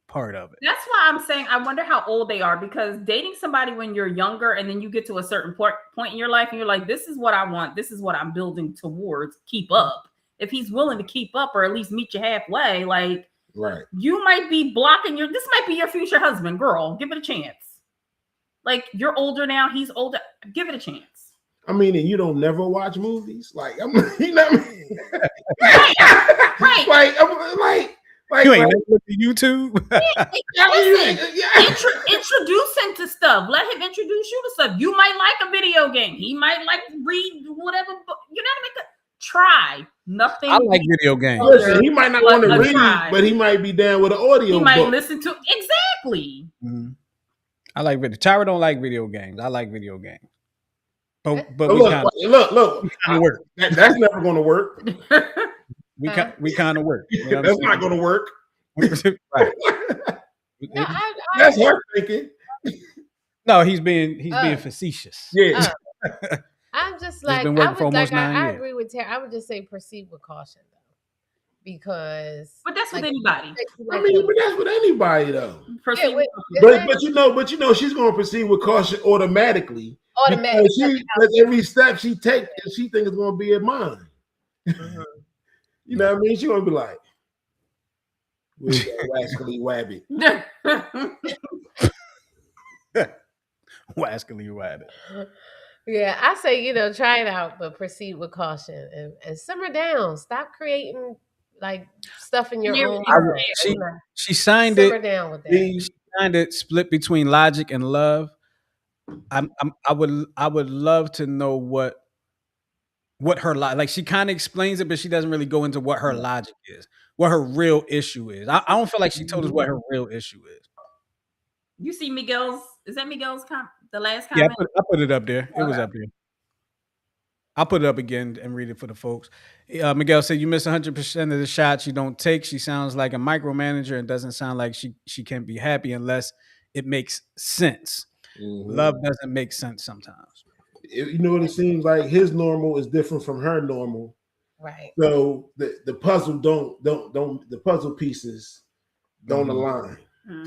Speaker 1: part of it.
Speaker 4: That's why I'm saying I wonder how old they are, because dating somebody when you're younger and then you get to a certain point in your life and you're like, this is what I want, this is what I'm building towards, keep up. If he's willing to keep up or at least meet you halfway, like,
Speaker 2: right,
Speaker 4: you might be blocking this might be your future husband. Girl, give it a chance. Like, you're older now, he's older, give it a chance.
Speaker 2: I mean, and you don't never watch movies, like, you know what I mean?
Speaker 4: Right.
Speaker 2: Like,
Speaker 1: you ain't look at YouTube.
Speaker 4: Introduce him to stuff. Let him introduce you to stuff. You might like a video game. He might like read whatever book. You know what I mean? Try nothing.
Speaker 1: I like video games.
Speaker 2: Listen, he might not want to read, but he might be down with an audio.
Speaker 4: He might listen to exactly.
Speaker 1: Mm-hmm. I like video. Tyra don't like video games. I like video games. But
Speaker 2: look, kind of work. That's never going to work.
Speaker 1: We kind of work. You know
Speaker 2: that's not going to work.
Speaker 1: Right.
Speaker 2: That's her thinking.
Speaker 1: No, he's being facetious.
Speaker 2: Yeah.
Speaker 3: I'm just like, I agree with Tara. I would just say proceed with caution, though, because.
Speaker 4: But that's with anybody.
Speaker 2: I mean, but that's with anybody, though.
Speaker 4: Proceed.
Speaker 2: But you know, she's going to proceed with caution automatically. Because every step she takes, she thinks it's going to be in mine. Mm-hmm. You know what I mean? She's going to be like, "Where's that rascally wabbit?"
Speaker 1: Wascally wabbit.
Speaker 3: Yeah, I say, try it out, but proceed with caution and simmer down. Stop creating like stuff in your own.
Speaker 1: She signed
Speaker 3: simmer
Speaker 1: it.
Speaker 3: Down with that.
Speaker 1: She signed it split between logic and love. I would love to know what her like. She kind of explains it, but she doesn't really go into what her logic is, what her real issue is. I don't feel like she told us what her real issue is.
Speaker 4: You see Miguel's? Is that Miguel's the last comment?
Speaker 1: Yeah, I put it up there. It was up there. I'll put it up again and read it for the folks. Miguel said, "You miss 100% of the shots you don't take. She sounds like a micromanager and doesn't sound like she can be happy unless it makes sense. Mm-hmm. Love doesn't make sense sometimes."
Speaker 2: You know what it seems like? His normal is different from her normal.
Speaker 3: Right.
Speaker 2: So the puzzle the puzzle pieces don't align.
Speaker 1: Mm-hmm.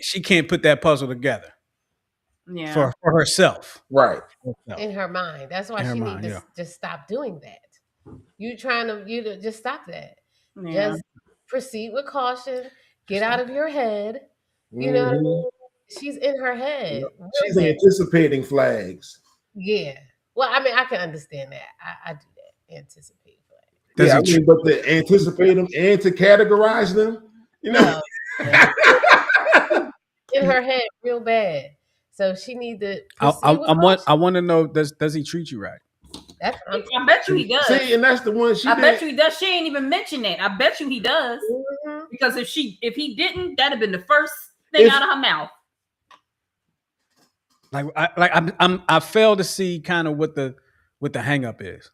Speaker 1: She can't put that puzzle together.
Speaker 4: Yeah.
Speaker 1: For herself.
Speaker 2: Right.
Speaker 3: In her mind. That's why she needs to just stop doing that. You trying to just stop that.
Speaker 4: Yeah.
Speaker 3: Just proceed with caution. Get out of your head. You know what I
Speaker 2: Mhm.
Speaker 3: mean? She's in her head real
Speaker 2: She's
Speaker 3: bad.
Speaker 2: anticipating flags.
Speaker 3: Yeah. Well, I mean, I can understand that. I do that. Anticipate flag.
Speaker 1: Does
Speaker 2: Yeah, I
Speaker 1: he
Speaker 2: mean,
Speaker 1: treat
Speaker 2: but to anticipate them and to categorize them, you know.
Speaker 3: No. In her head real bad. So she need to proceed with
Speaker 1: I
Speaker 3: caution.
Speaker 1: want to know, does he treat you right?
Speaker 3: That's what I'm
Speaker 4: I bet you he does.
Speaker 2: See, and that's the one she
Speaker 4: I
Speaker 2: did.
Speaker 4: bet you he does. She ain't even mentioned that. I bet you he does.
Speaker 3: Mhm.
Speaker 4: Because if he didn't, that'd have been the first thing
Speaker 2: If-
Speaker 4: out of her mouth.
Speaker 1: I fail to see kind of what the hang up is.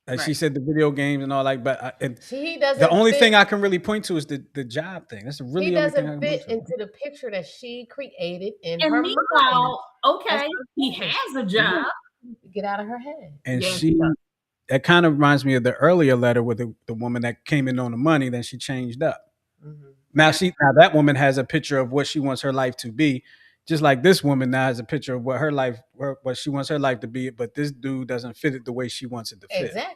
Speaker 1: Like she
Speaker 4: Right.
Speaker 1: said, the video games and all, like, but
Speaker 3: He
Speaker 1: the
Speaker 3: doesn't
Speaker 1: only
Speaker 3: fit.
Speaker 1: thing I can really point to is the job thing. That's the
Speaker 3: He
Speaker 1: really only thing I
Speaker 3: doesn't
Speaker 1: can point
Speaker 3: fit
Speaker 1: to.
Speaker 3: into the picture that she created in
Speaker 4: And
Speaker 3: her mind.
Speaker 4: meanwhile,
Speaker 3: That's
Speaker 4: okay,
Speaker 3: what
Speaker 4: he
Speaker 3: I'm saying.
Speaker 4: has a job.
Speaker 3: Get out of her head.
Speaker 1: And
Speaker 4: Yeah,
Speaker 1: she, that kind of reminds me of the earlier letter with the woman that came in on the money, then she changed up.
Speaker 3: Mhm.
Speaker 1: Now that woman has a picture of what she wants her life to be, just like this woman now has a picture of what she wants her life to be. But this dude doesn't fit it the way she wants it to fit.
Speaker 3: Exactly.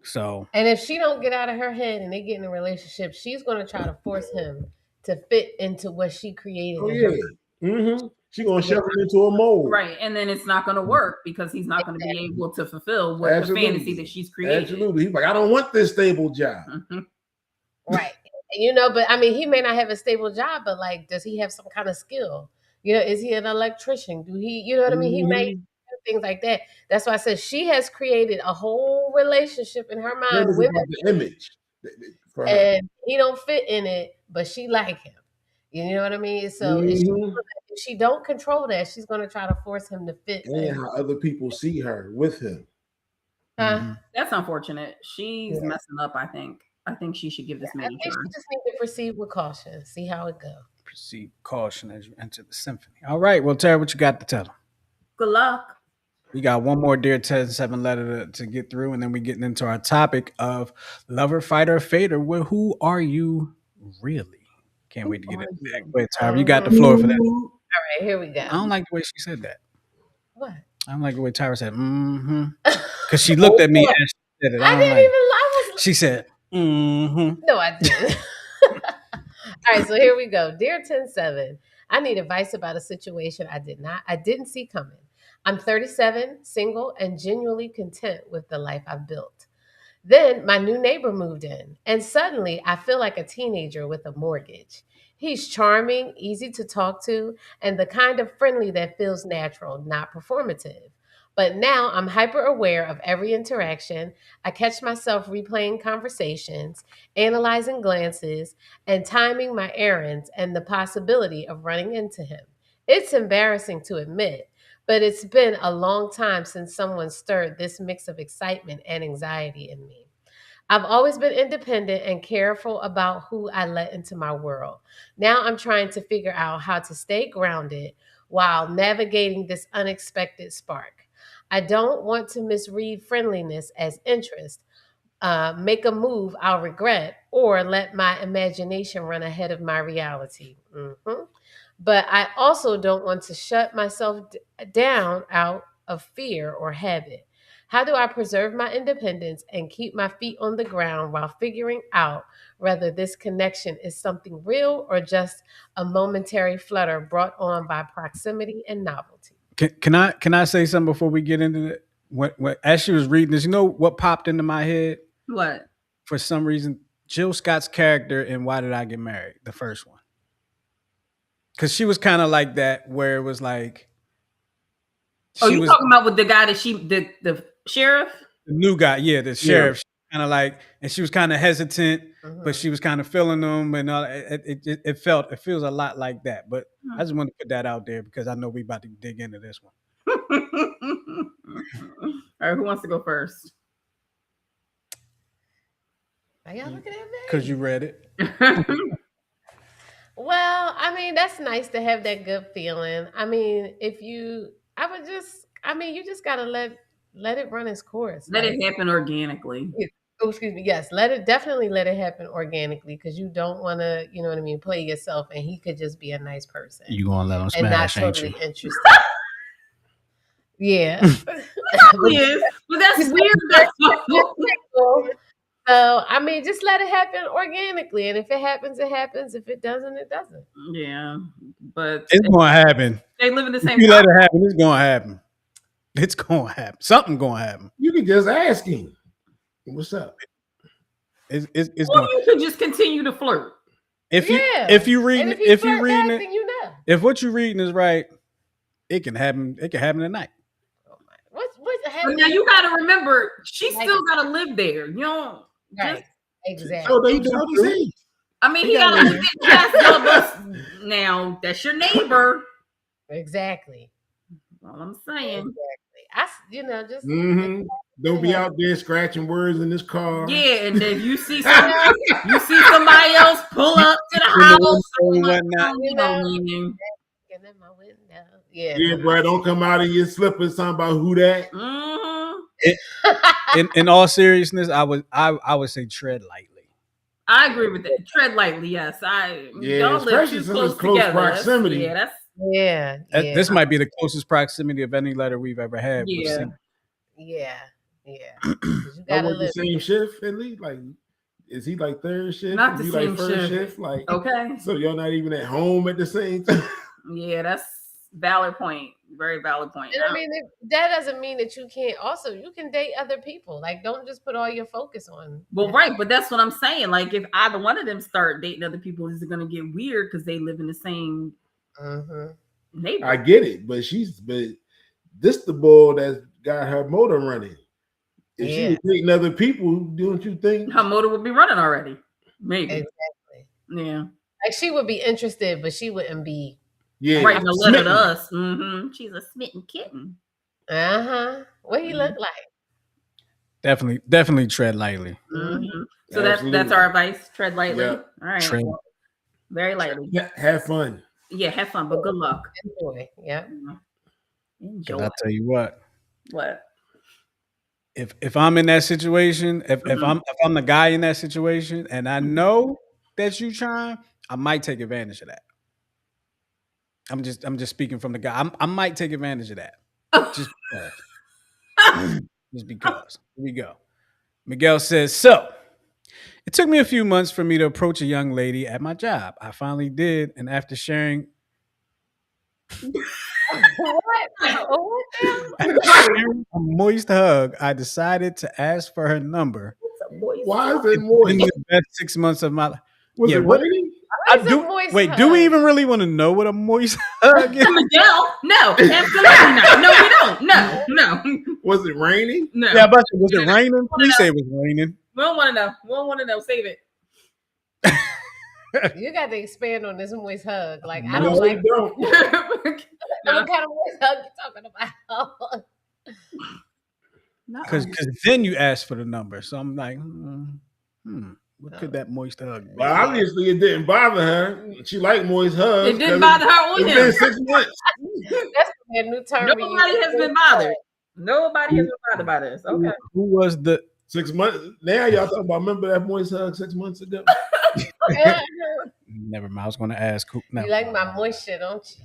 Speaker 1: So,
Speaker 3: And if she don't get out of her head and they get in a relationship, she's going to try to force him to fit into what she created
Speaker 2: Oh
Speaker 3: in her
Speaker 2: yeah. Mm-hmm. She gonna
Speaker 3: mind.
Speaker 2: shove him into a mold.
Speaker 4: right. And then it's not going to work because he's not going to be able to fulfill what the fantasy that she's created.
Speaker 2: Absolutely. He's like, I don't want this stable job.
Speaker 4: Mhm.
Speaker 3: Right. But I mean, he may not have a stable job, but like, does he have some kind of skill? Is he an electrician? Do he, you know what I mean? He may
Speaker 2: Mhm.
Speaker 3: do things like that. That's why I said she has created a whole relationship in her
Speaker 2: Then
Speaker 3: mind
Speaker 2: it's
Speaker 3: with
Speaker 2: about the image for her.
Speaker 3: and he don't fit in it, but she like him. You know what I mean? So
Speaker 2: Mhm.
Speaker 3: if she don't control that, she's gonna try to force him to fit
Speaker 2: And
Speaker 3: in.
Speaker 2: how other people see her with him.
Speaker 1: mhm.
Speaker 4: That's unfortunate. She's
Speaker 3: Yeah.
Speaker 4: messing up, I think. I think she should give this man
Speaker 3: I
Speaker 4: a
Speaker 3: think
Speaker 4: try.
Speaker 3: she just need to proceed with caution, see how it goes.
Speaker 1: Proceed caution as you enter the symphony. All right. Well, Tara, what you got to tell them?
Speaker 4: Good luck.
Speaker 1: We got one more Dear 10-7 letter to get through, and then we're getting into our topic of lover, fighter, fader. Well, who are you really? Can't wait to get into that. Go ahead, Tara. You got the floor for that.
Speaker 3: All right, here we go.
Speaker 1: I don't like the way she said that.
Speaker 3: What?
Speaker 1: I don't like the way Tyra said, because she looked at me and she said it.
Speaker 3: I didn't even. I was.
Speaker 1: She said,
Speaker 3: No, I didn't. All right, so here we go. Dear 10-7, I need advice about a situation I didn't see coming. I'm 37, single, and genuinely content with the life I've built. Then my new neighbor moved in, and suddenly I feel like a teenager with a mortgage. He's charming, easy to talk to, and the kind of friendly that feels natural, not performative. But now I'm hyper aware of every interaction. I catch myself replaying conversations, analyzing glances, and timing my errands and the possibility of running into him. It's embarrassing to admit, but it's been a long time since someone stirred this mix of excitement and anxiety in me. I've always been independent and careful about who I let into my world. Now I'm trying to figure out how to stay grounded while navigating this unexpected spark. I don't want to misread friendliness as interest, make a move I'll regret, or let my imagination run ahead of my reality. But I also don't want to shut myself down out of fear or habit. How do I preserve my independence and keep my feet on the ground while figuring out whether this connection is something real or just a momentary flutter brought on by proximity and novelty?
Speaker 1: can I say something before we get into it? As she was reading this, you know what popped into my head
Speaker 4: What?
Speaker 1: for some reason? Jill Scott's character in Why Did I Get Married? The first one. Because she was kind of like that, where it was like,
Speaker 4: Oh,
Speaker 1: she
Speaker 4: you
Speaker 1: was
Speaker 4: talking about with the guy that the sheriff?
Speaker 1: the new guy, yeah, the sheriff, kind of like, and she was kind of hesitant, but she was kind of feeling them, and all. It feels a lot like that. But I just want to put that out there because I know we about to dig into this one.
Speaker 4: All right, who wants to go first?
Speaker 3: Are y'all looking at me?
Speaker 1: Because you read it.
Speaker 3: Well, I mean, that's nice to have that good feeling. I mean, you just gotta let it run its course.
Speaker 4: Let
Speaker 3: Like,
Speaker 4: it happen organically.
Speaker 3: oh, excuse me. Yes, definitely let it happen organically because you don't want to, you know what I mean, play yourself, and he could just be a nice person
Speaker 1: You gonna let him
Speaker 3: and not
Speaker 1: smash, ain't you?
Speaker 3: totally interested. Yeah.
Speaker 4: Yes, but that's
Speaker 3: You said
Speaker 4: weird though.
Speaker 3: fickle. So I mean, just let it happen organically, and if it happens, it happens. If it doesn't, it doesn't.
Speaker 4: Yeah, but
Speaker 1: It's going to happen.
Speaker 4: they live in the
Speaker 1: If
Speaker 4: same
Speaker 1: you let
Speaker 4: house.
Speaker 1: it happen, it's going to happen. It's going to happen. Something going to happen.
Speaker 2: You can just ask him, "What's up?"
Speaker 1: It's
Speaker 4: Or
Speaker 1: going.
Speaker 4: you could just continue to flirt.
Speaker 1: If you
Speaker 3: Yeah.
Speaker 1: if you
Speaker 3: And
Speaker 1: reading
Speaker 3: if he
Speaker 1: if you
Speaker 3: flirt
Speaker 1: reading
Speaker 3: back,
Speaker 1: it,
Speaker 3: then you know.
Speaker 1: if what you're reading is right, it can happen. It can happen tonight.
Speaker 3: Oh my. What's
Speaker 4: But
Speaker 3: happening?
Speaker 4: now you got to remember, she
Speaker 3: Like-
Speaker 4: still got to live there. You know,
Speaker 3: Right.
Speaker 4: just
Speaker 3: Exactly.
Speaker 2: So they do see.
Speaker 4: I mean,
Speaker 1: He
Speaker 4: he got
Speaker 1: gotta
Speaker 4: to
Speaker 1: live.
Speaker 4: yes, no, but now that's your neighbor.
Speaker 3: Exactly.
Speaker 4: All I'm saying.
Speaker 3: Exactly. Just
Speaker 2: Mm-hmm. Don't be out there scratching words in this car.
Speaker 4: Yeah, and if you see somebody else pull up to the
Speaker 1: In the
Speaker 4: house,
Speaker 1: window and whatnot.
Speaker 4: meaning.
Speaker 3: looking in my window. Yeah.
Speaker 2: Yeah, bro. Don't come out of your slippers talking about who that.
Speaker 1: In all seriousness, I would say tread lightly.
Speaker 4: I agree with that. Tread lightly, yes.
Speaker 2: Yeah,
Speaker 4: Y'all live
Speaker 2: especially
Speaker 4: too
Speaker 2: since
Speaker 4: close
Speaker 2: it's close
Speaker 4: together.
Speaker 2: proximity.
Speaker 4: That's
Speaker 3: Yeah.
Speaker 1: This might be the closest proximity of any letter we've ever had.
Speaker 4: Yeah.
Speaker 3: Yeah. 'Cause you
Speaker 2: I
Speaker 3: gotta
Speaker 2: work the
Speaker 3: live.
Speaker 2: same shift, at least. Like, is he like third shift?
Speaker 4: Not
Speaker 2: Is
Speaker 4: the
Speaker 2: you
Speaker 4: same
Speaker 2: like first
Speaker 4: shift.
Speaker 2: shift? Like,
Speaker 4: okay.
Speaker 2: so y'all not even at home at the same time.
Speaker 4: Yeah, that's valid point. Very valid point.
Speaker 3: And I mean, that doesn't mean that you can't. Also, you can date other people. Like, don't just put all your focus on.
Speaker 4: Well, right, but that's what I'm saying. Like, if either one of them start dating other people, is it going to get weird because they live in the same neighborhood?
Speaker 2: I get it, but this the bull that got her motor running. If she was dating other people, don't you think
Speaker 4: her motor would be running already? Maybe.
Speaker 3: Exactly.
Speaker 4: Yeah.
Speaker 3: Like, she would be interested, but she wouldn't be.
Speaker 4: Writing a letter to us. Mm-hmm. She's a smitten kitten.
Speaker 3: What he look like?
Speaker 1: Definitely tread lightly.
Speaker 4: Mm-hmm. So that's our advice. Tread lightly.
Speaker 2: Yeah.
Speaker 4: All right.
Speaker 1: Tread.
Speaker 4: Very lightly.
Speaker 2: Yeah, have fun.
Speaker 4: Yeah, have fun, but good luck.
Speaker 3: Enjoy. Yeah.
Speaker 4: Enjoy.
Speaker 1: I'll tell you what.
Speaker 4: What?
Speaker 1: If I'm in that situation, if I'm the guy in that situation, and I know that you trying, I might take advantage of that. I'm just speaking from the guy. I might take advantage of that. Just because. Just because. Here we go. Miguel says, so it took me a few months for me to approach a young lady at my job. I finally did, and after sharing a moist hug, I decided to ask for her number.
Speaker 2: Why is it moist?
Speaker 1: In the best 6 months of my life.
Speaker 2: Was it raining?
Speaker 1: Do we even really want to know what a moist hug is?
Speaker 4: Miguel, no, absolutely not. No, we don't. No.
Speaker 2: Was it raining?
Speaker 4: No.
Speaker 1: Yeah, but was it raining? Please say it was raining.
Speaker 4: We don't want to know. We don't want to know. Save it.
Speaker 3: You got to expand on this moist hug. Like, I
Speaker 2: No,
Speaker 3: don't like.
Speaker 2: don't.
Speaker 3: What kind of moist hug you talking about?
Speaker 1: Because then you asked for the number. So I'm like, what could that moist hug be?
Speaker 2: Well, obviously it didn't bother her. She liked moist hugs.
Speaker 4: It didn't bother her or
Speaker 2: It's
Speaker 4: him.
Speaker 2: been 6 months.
Speaker 3: That's a new term.
Speaker 4: Nobody has been bothered. Nobody has been bothered by this. Okay.
Speaker 1: Who was the
Speaker 2: 6 months. Now y'all talking about, remember that moist hug 6 months ago?
Speaker 1: Never mind. I was going to ask who.
Speaker 3: You like my moist shit, don't you?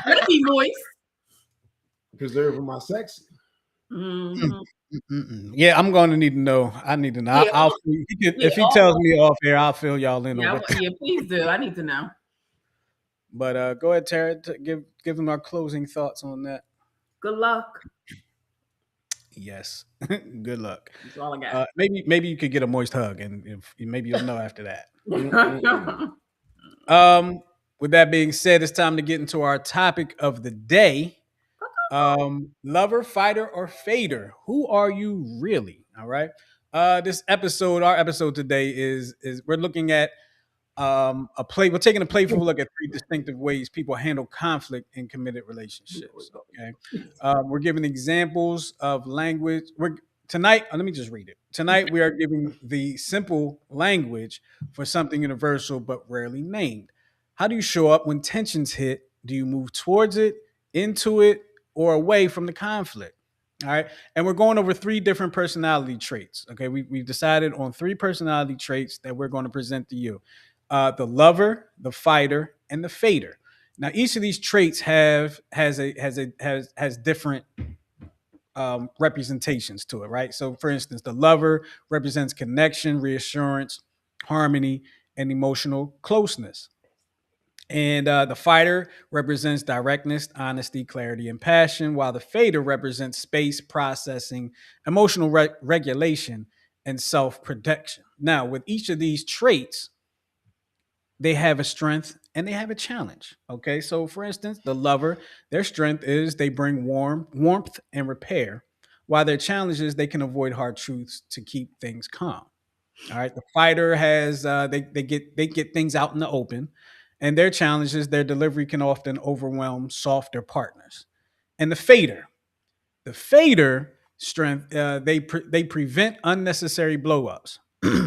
Speaker 4: Let be moist.
Speaker 2: Preserving my sex.
Speaker 1: Yeah, I'm going to need to know. I need to know.
Speaker 4: Yeah,
Speaker 1: if he tells me off here, I'll fill y'all in on what.
Speaker 4: Yeah, please do. I need to know.
Speaker 1: But go ahead, Tara. Give them our closing thoughts on that.
Speaker 4: Good luck.
Speaker 1: Yes. Good luck.
Speaker 4: That's all I got.
Speaker 1: Maybe you could get a moist hug, and maybe you'll know after that. With that being said, it's time to get into our topic of the day. Lover, fighter, or fader? Who are you really? All right. Our episode today is we're looking at we're taking a playful look at 3 distinctive ways people handle conflict in committed relationships. Okay. We're giving examples of language. Tonight, let me just read it. Tonight, we are giving the simple language for something universal but rarely named. How do you show up when tensions hit? Do you move towards it, into it, or away from the conflict? All right. And we're going over 3 different personality traits. Okay. We've decided on 3 personality traits that we're going to present to you. The lover, the fighter, and the fader. Now, each of these traits has different representations to it, right? So, for instance, the lover represents connection, reassurance, harmony, and emotional closeness. And the fighter represents directness, honesty, clarity, and passion, while the fader represents space, processing, emotional regulation, and self protection. Now, with each of these traits, they have a strength and they have a challenge. Okay. So, for instance, the lover, their strength is they bring warmth and repair, while their challenge is they can avoid hard truths to keep things calm. All right. The fighter has they get things out in the open, and their challenge is their delivery can often overwhelm softer partners. And the fader strength they prevent unnecessary blowups,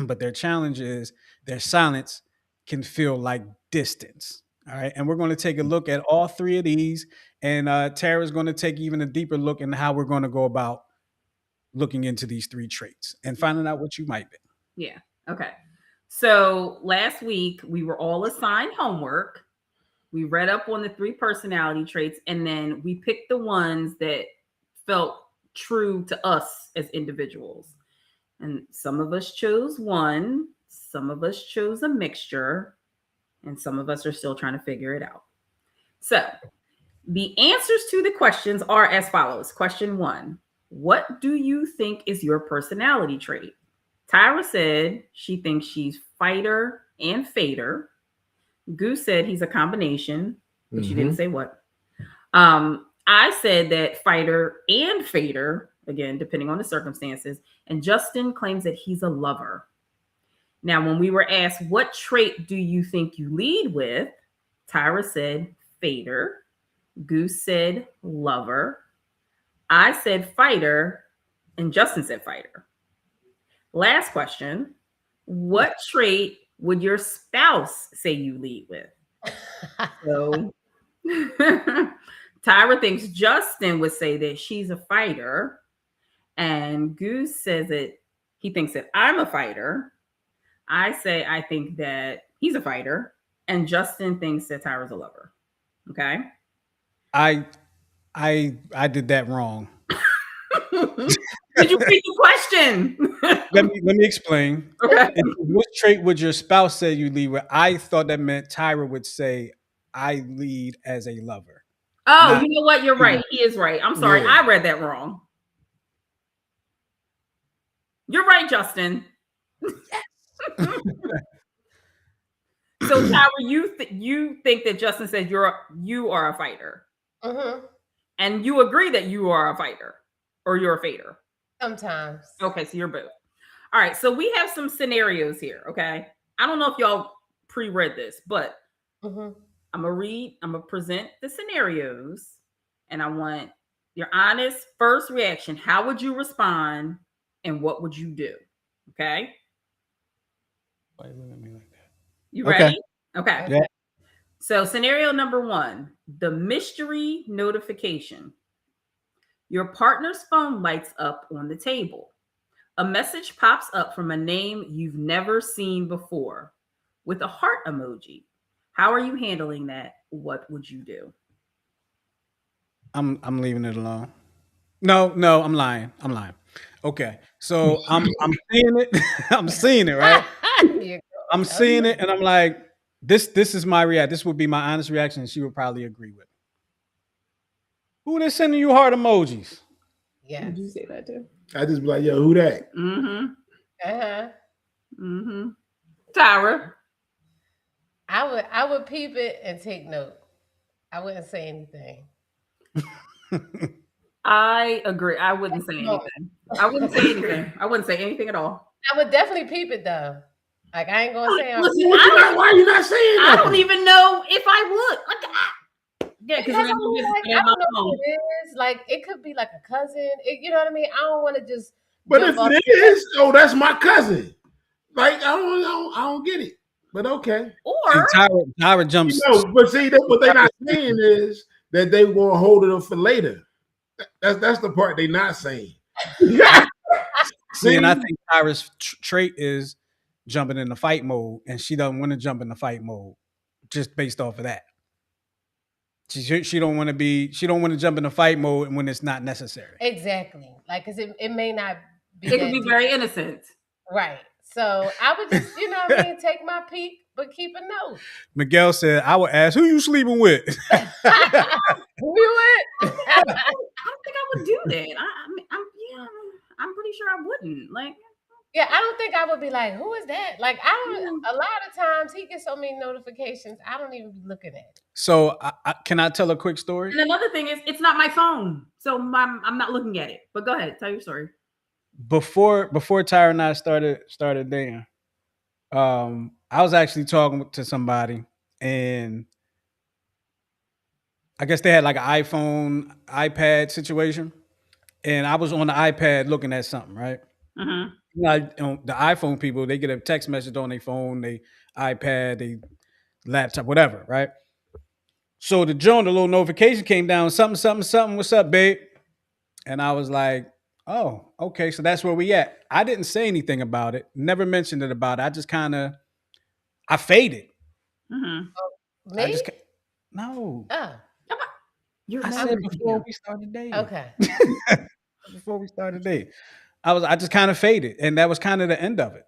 Speaker 1: but their challenge is their silence can feel like distance. All right, and we're going to take a look at all three of these, and Tara's going to take even a deeper look in how we're going to go about looking into these three traits and finding out what you might be.
Speaker 4: Yeah. Okay. So last week we were all assigned homework. We read up on the 3 personality traits, and then we picked the ones that felt true to us as individuals. And some of us chose one, some of us chose a mixture, and some of us are still trying to figure it out. So the answers to the questions are as follows. Question 1: what do you think is your personality trait? Tyra said she thinks she's fighter and fader. Goose said he's a combination, but you didn't say what. I said that fighter and fader, again, depending on the circumstances. And Justin claims that he's a lover. Now, when we were asked, what trait do you think you lead with? Tyra said fader. Goose said lover. I said fighter. And Justin said fighter. Last question. What trait would your spouse say you lead with? So Tyra thinks Justin would say that she's a fighter. And Goose says that he thinks that I'm a fighter. I say I think that he's a fighter. And Justin thinks that Tyra's a lover. Okay.
Speaker 1: I did that wrong.
Speaker 4: Did you read the question?
Speaker 1: let me explain.
Speaker 4: Okay.
Speaker 1: What trait would your spouse say you lead with? I thought that meant Tyra would say I lead as a lover.
Speaker 4: Oh, you know what? You're right. He is right. I'm sorry.
Speaker 2: Yeah.
Speaker 4: I read that wrong. You're right, Justin. Yes. So, Tyra, you think that Justin said you are a fighter, and you agree that you are a fighter, or you're a fader.
Speaker 3: Sometimes.
Speaker 4: Okay, so you're both. All right. So we have some scenarios here. Okay, I don't know if y'all pre-read this, but I'm gonna present the scenarios, and I want your honest first reaction. How would you respond, and what would you do? Okay.
Speaker 1: Why you looking at me like that?
Speaker 4: You ready? Okay.
Speaker 1: Yeah.
Speaker 4: So scenario number 1, the mystery notification. Your partner's phone lights up on the table. A message pops up from a name you've never seen before with a heart emoji. How are you handling that? What would you do?
Speaker 1: I'm leaving it alone. No, I'm lying. Okay. So I'm seeing it. I'm seeing it, right? I'm seeing it and I'm like, this is my reaction. This would be my honest reaction, and she would probably agree with it. Who they sending you heart emojis?
Speaker 3: Yeah.
Speaker 4: Did you say that too?
Speaker 2: I just be like, yo, who that?
Speaker 4: Tyra.
Speaker 3: I would peep it and take note. I wouldn't say anything.
Speaker 4: I agree. I wouldn't say anything. I wouldn't say anything at all.
Speaker 3: I would definitely peep it though. Like I ain't gonna say.
Speaker 4: Listen,
Speaker 2: why are you not saying that?
Speaker 4: I don't even know if I would. Yeah, because
Speaker 3: I don't know who it is. Like it could be like a cousin. You know what I mean? I don't want to just.
Speaker 2: But if it is, that's my cousin. Like I don't get it. But okay.
Speaker 4: Or
Speaker 1: Tyra jumps.
Speaker 2: But see, what they're not saying is that they were gonna hold it up for later. That's the part they're not saying.
Speaker 1: See, and I think Tyra's trait is jumping in the fight mode, and she doesn't want to jump in the fight mode just based off of that. She don't want to be. She don't want to jump into fight mode when it's not necessary.
Speaker 3: Exactly. Like, cause it may not be.
Speaker 4: It could be very innocent.
Speaker 3: Right. So I would just, what I mean, take my peek, but keep a note.
Speaker 1: Miguel said, "I would ask who you sleeping with."
Speaker 3: Who you with?
Speaker 4: I don't think I would do that. I'm pretty sure I wouldn't. Like,
Speaker 3: yeah, I don't think I would be like, who is that? Like, I don't. A lot of times he gets so many notifications, I don't even be looking at it.
Speaker 1: So, can I tell a quick story?
Speaker 4: And another thing is, it's not my phone, so I'm not looking at it. But go ahead, tell your story.
Speaker 1: Before Tyra and I started dating, I was actually talking to somebody, and I guess they had like an iPhone, iPad situation, and I was on the iPad looking at something, right?
Speaker 4: Mm-hmm.
Speaker 1: Like the iPhone people, they get a text message on their phone, they iPad, they laptop, whatever, right? So the little notification came down, something. What's up, babe? And I was like, oh, okay, so that's where we at. I didn't say anything about it, never mentioned it about it. I just I faded.
Speaker 3: Mm-hmm. Me?
Speaker 1: I just no.
Speaker 3: Oh.
Speaker 1: I said before we started dating.
Speaker 3: Okay.
Speaker 1: Before we started dating, I just kind of faded, and that was kind of the end of it.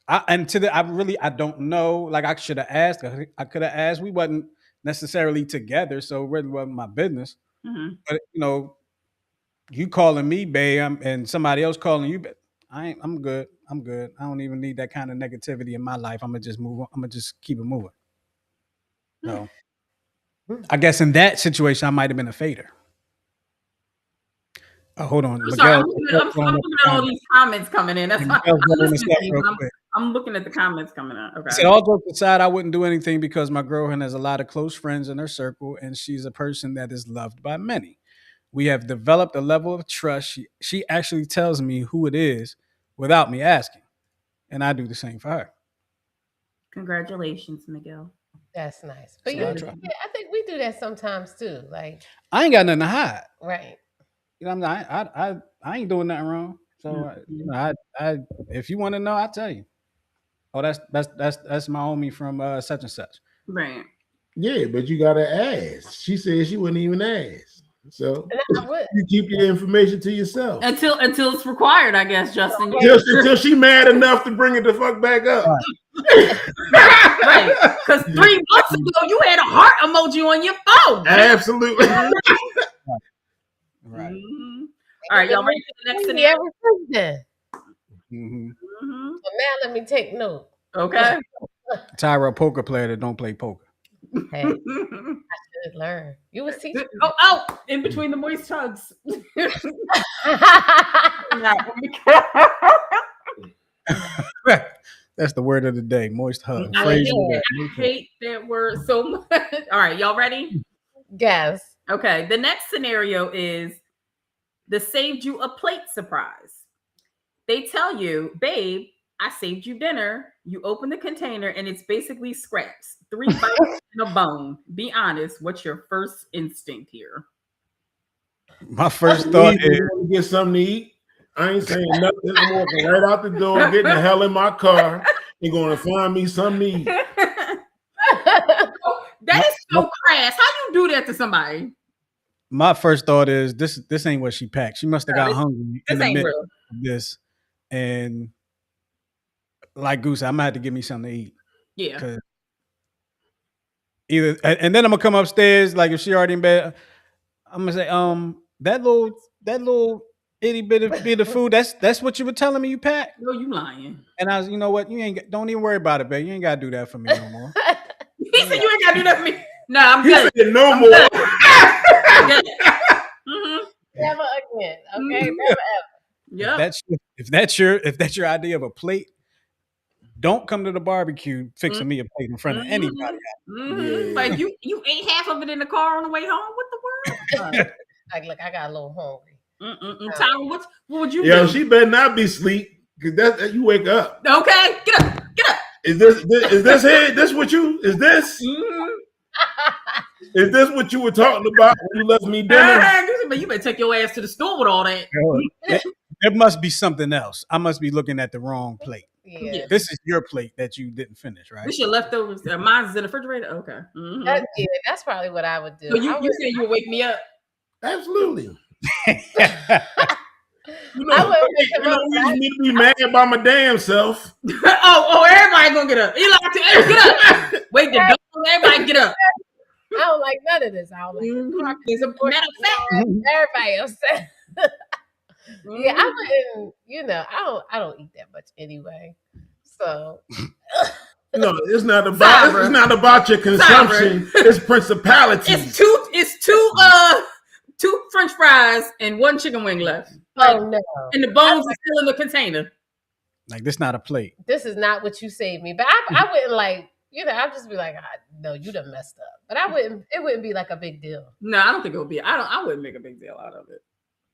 Speaker 1: I don't know. Like I should have asked. I could have asked. We wasn't necessarily together, so it really wasn't my business.
Speaker 4: Mm-hmm.
Speaker 1: But you calling me babe, and somebody else calling you. I'm good. I'm good. I don't even need that kind of negativity in my life. I'm gonna just move on. I'm gonna just keep it moving. So, I guess in that situation, I might have been a fader.
Speaker 4: Hold on. I'm sorry. I'm looking at all these comments coming in. That's why I'm looking at the comments coming in. Okay.
Speaker 1: So all jokes aside, I wouldn't do anything because my girlfriend has a lot of close friends in her circle, and she's a person that is loved by many. We have developed a level of trust. She actually tells me who it is without me asking, and I do the same for her.
Speaker 4: Congratulations, Miguel.
Speaker 3: That's nice. But I think we do that sometimes too. Like
Speaker 1: I ain't got nothing to hide.
Speaker 3: Right.
Speaker 1: You know, I ain't doing nothing wrong. So I if you want to know, I'll tell you. Oh, that's my homie from such and such.
Speaker 4: Right.
Speaker 2: Yeah, but you gotta ask. She said she wouldn't even ask. So you keep your information to yourself
Speaker 4: until it's required, I guess, Justin.
Speaker 2: Until she mad enough to bring it the fuck back up.
Speaker 4: Right. Because 3 months ago you had a heart emoji on your phone.
Speaker 2: Absolutely.
Speaker 1: Right.
Speaker 4: Mm-hmm. All right, y'all ready for the next scenario?
Speaker 3: Mm-hmm. Mm-hmm. So now let me take note.
Speaker 4: Okay.
Speaker 1: Tyra, a poker player that don't play poker.
Speaker 3: Hey, I should learn. You was teaching.
Speaker 4: Oh, in between the moist hugs.
Speaker 1: That's the word of the day. Moist hug.
Speaker 4: I hate that word so much. All right, y'all ready?
Speaker 3: Yes.
Speaker 4: Okay. The next scenario is the saved you a plate surprise. They tell you, babe, I saved you dinner. You open the container and it's basically scraps. 3 bites and a bone. Be honest. What's your first instinct here?
Speaker 1: My first thought is
Speaker 2: get something to eat. I ain't saying nothing. I'm walking right out the door, getting the hell in my car, and going to find me something to eat.
Speaker 4: That is so crass. How you do that to somebody?
Speaker 1: My first thought is this ain't what she packed. She must have got hungry in the midst of this. And like Goose, I'm gonna have to give me something to eat.
Speaker 4: Yeah.
Speaker 1: Either and then I'm gonna come upstairs, like if she already in bed, I'm gonna say, that little itty bit of food, that's what you were telling me you packed?
Speaker 4: No, you lying.
Speaker 1: And I was, you know what, don't even worry about it, babe. You ain't gotta do that for me no more.
Speaker 4: He said you ain't gotta do that for me. No, I'm good.
Speaker 2: He said no more.
Speaker 4: Mm-hmm.
Speaker 3: Never again. Okay, never ever.
Speaker 4: Yeah.
Speaker 1: If that's your idea of a plate, don't come to the barbecue fixing me a plate in front of anybody.
Speaker 4: Mm-hmm. Like you ate half of it in the car on the way home. What the world?
Speaker 3: Like, look, I got a little hungry.
Speaker 4: Tyra, what would you?
Speaker 2: Yo,
Speaker 4: do?
Speaker 2: she better not be asleep because that you wake up.
Speaker 4: Okay, get up.
Speaker 2: Is this it? This what you? Is this?
Speaker 4: Mm-hmm.
Speaker 2: Is this what you were talking about when you left me dinner?
Speaker 4: But you better take your ass to the store with all that.
Speaker 1: There must be something else. I must be looking at the wrong plate.
Speaker 3: Yeah.
Speaker 1: This is your plate that you didn't finish, right?
Speaker 4: This your leftovers. Mine's in the refrigerator. Okay. Mm-hmm.
Speaker 3: That's probably what I would do.
Speaker 4: So you say you would wake me up?
Speaker 2: Absolutely. You
Speaker 3: I
Speaker 2: know,
Speaker 3: wouldn't wake him
Speaker 2: you know,
Speaker 3: up.
Speaker 2: we just need to be mad about my damn self.
Speaker 4: oh, everybody gonna get up. Eli, hey, get up. Wait, the dog. Everybody get up.
Speaker 3: I don't like none of this. I don't like
Speaker 4: As a matter of fact,
Speaker 3: everybody else said. Yeah, I
Speaker 4: mm-hmm.
Speaker 3: wouldn't. I don't eat that much anyway. So
Speaker 2: No, it's not about your consumption. It's principalities.
Speaker 4: It's two French fries and one chicken wing left.
Speaker 3: Oh no.
Speaker 4: And the bones are still in the container.
Speaker 1: Like this not a plate.
Speaker 3: This is not what you saved me. But I wouldn't like, I'd just be like, no, you done messed up. But it wouldn't be like a big deal.
Speaker 4: No, I don't think it would be. I wouldn't make a big deal out of it.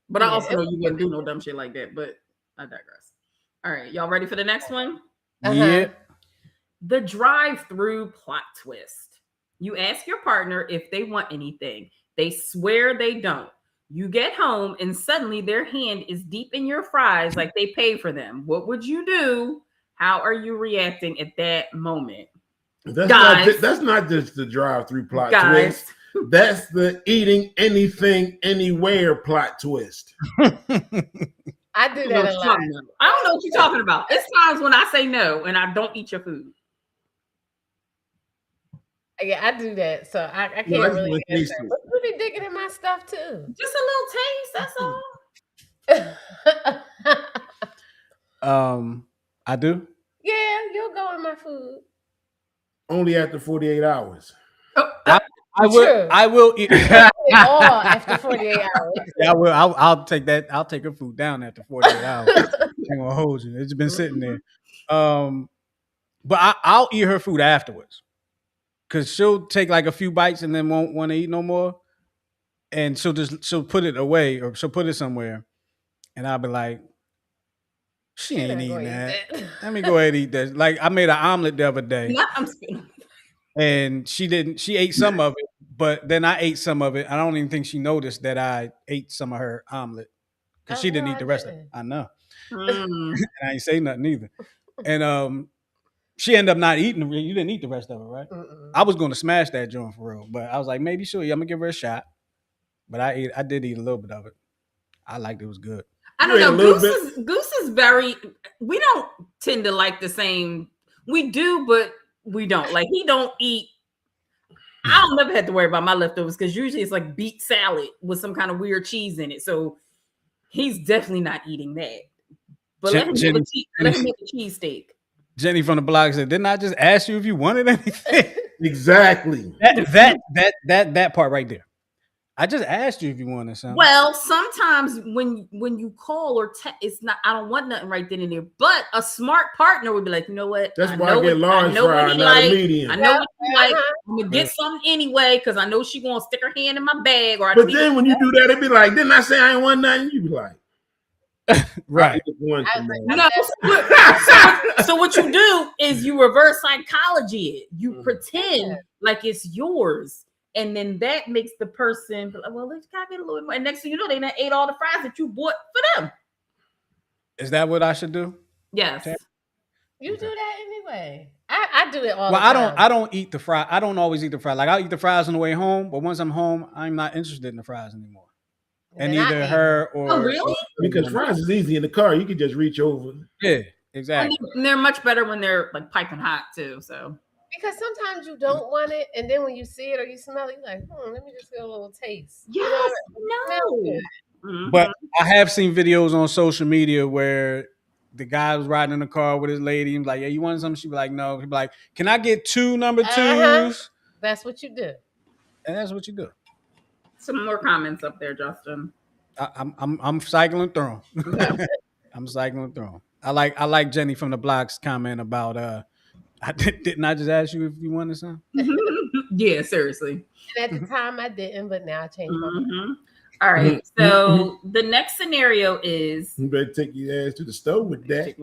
Speaker 4: But I also know you wouldn't do no dumb shit like that. But I digress. All right, y'all ready for the next one?
Speaker 1: Yeah.
Speaker 4: The drive-through plot twist. You ask your partner if they want anything. They swear they don't. You get home and suddenly their hand is deep in your fries like they pay for them. What would you do? How are you reacting at that moment?
Speaker 2: That's not just the drive-through plot twist. That's the eating anything anywhere plot twist.
Speaker 3: I do that a lot.
Speaker 4: I don't know what you're talking about. It's times when I say no and I don't eat your food.
Speaker 3: Yeah, I do that. So I can't really answer. But you be digging in my stuff too.
Speaker 4: Just a little taste, that's
Speaker 1: all. I do.
Speaker 3: Yeah, you'll go in my food.
Speaker 2: Only after 48 hours.
Speaker 1: I will eat
Speaker 3: all after 48 hours.
Speaker 1: Yeah, I will. I'll take that. I'll take her food down after 48 hours. I ain't gonna hold you. It's been sitting there. But I'll eat her food afterwards. Cause she'll take like a few bites and then won't want to eat no more. And she'll put it away or she'll put it somewhere. And I'll be like, she ain't eating that. Let me go ahead and eat that. Like I made an omelet the other day. And she ate some of it, but then I ate some of it. I don't even think she noticed that I ate some of her omelet. Because she didn't eat the rest of it. I know. And I ain't say nothing either. And she ended up not eating. You didn't eat the rest of it, right? I was going to smash that joint for real, but I was like, maybe sure. I'm gonna give her a shot. But I did eat a little bit of it. I liked it. It was good.
Speaker 4: I don't know. Goose is very. We don't tend to like the same. We do, but we don't. Like he don't eat. I don't never have to worry about my leftovers because usually it's like beet salad with some kind of weird cheese in it. So he's definitely not eating that. But let him make a cheesesteak.
Speaker 1: Jenny from the blog said, "Didn't I just ask you if you wanted anything?"
Speaker 2: Exactly.
Speaker 1: That part right there. I just asked you if you wanted something.
Speaker 4: Well, sometimes when you call or text, it's not. I don't want nothing right then and there. But a smart partner would be like, you know what?
Speaker 2: That's why I get large fry, not a medium.
Speaker 4: I know what you like. I'm gonna get something anyway because I know she gonna stick her hand in my bag.
Speaker 2: But then when you do that, it'd be like, didn't I say I ain't want nothing? You be like.
Speaker 1: Right.
Speaker 4: So what you do is you reverse psychology it. You pretend like it's yours. And then that makes the person be like, well, let's get a little more. And next thing you know, they done ate all the fries that you bought for them.
Speaker 1: Is that what I should do?
Speaker 4: Yes.
Speaker 3: You do that anyway. I do it all the time.
Speaker 1: Well, I don't eat the fry. I don't always eat the fry. Like I'll eat the fries on the way home, but once I'm home, I'm not interested in the fries anymore. And either her or
Speaker 4: really?
Speaker 2: Because fries is easy in the car. You can just reach over.
Speaker 1: Yeah, exactly.
Speaker 4: And they're much better when they're like piping hot too. So
Speaker 3: because sometimes you don't want it, and then when you see it or you smell it, you're like, let me just get a little taste.
Speaker 4: Yes,
Speaker 1: But I have seen videos on social media where the guy was riding in the car with his lady and like, yeah, you want something? She'd be like, no. He'd be like, can I get 2 number 2s?
Speaker 3: That's what you do.
Speaker 1: And that's what you do.
Speaker 4: Some more comments up there, Justin.
Speaker 1: I'm cycling through them.
Speaker 4: Okay.
Speaker 1: I'm cycling through them. I like Jenny from the blog's comment about didn't I just ask you if you wanted something?
Speaker 4: Yeah, seriously.
Speaker 3: And at the time I didn't, but now I changed my mind.
Speaker 4: All right. So the next scenario is
Speaker 2: you better take your ass to the stove with that.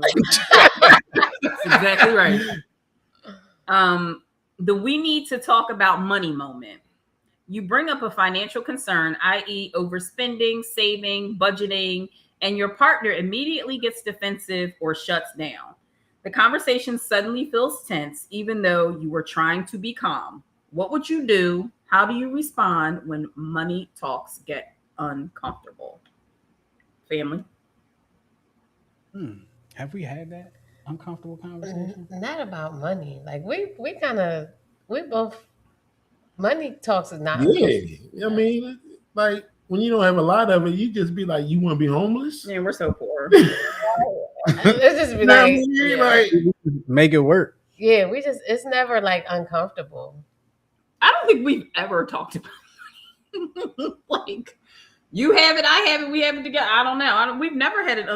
Speaker 4: That's exactly right. The we need to talk about money moment. You bring up a financial concern, i.e. overspending, saving, budgeting, and your partner immediately gets defensive or shuts down. The conversation suddenly feels tense, even though you were trying to be calm. What would you do? How do you respond when money talks get uncomfortable? Family.
Speaker 1: Have we had that uncomfortable conversation?
Speaker 3: Not about money. Like we kind of we both money talks is not uncomfortable.
Speaker 2: Yeah, I mean, like when you don't have a lot of it, you just be like, you want to be homeless?
Speaker 4: Man, we're so poor.
Speaker 3: Let's just be
Speaker 2: Know what I
Speaker 3: like,
Speaker 2: mean?
Speaker 3: yeah.
Speaker 2: Like,
Speaker 1: Make it work.
Speaker 3: Yeah, we just it's never like uncomfortable.
Speaker 4: I don't think we've ever talked about like you have it, I have it, we have it together. I don't know. We've never had an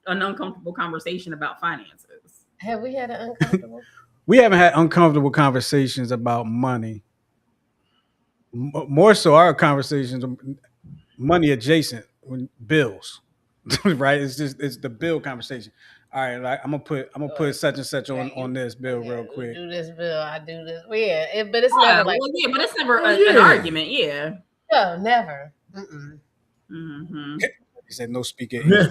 Speaker 4: uncomfortable conversation about finances.
Speaker 3: Have we had an uncomfortable?
Speaker 1: We haven't had uncomfortable conversations about money. More so, our conversations are money adjacent when bills, right? It's the bill conversation. All right, like I'm gonna put such and such on this bill real
Speaker 3: You
Speaker 1: quick.
Speaker 3: do this bill, I do this. Well, yeah, but it's
Speaker 4: Yeah,
Speaker 3: never like
Speaker 4: well, yeah, but it's never an
Speaker 2: yeah.
Speaker 4: argument. Yeah.
Speaker 3: no, never.
Speaker 4: Mm-hmm.
Speaker 1: He said no speaking English.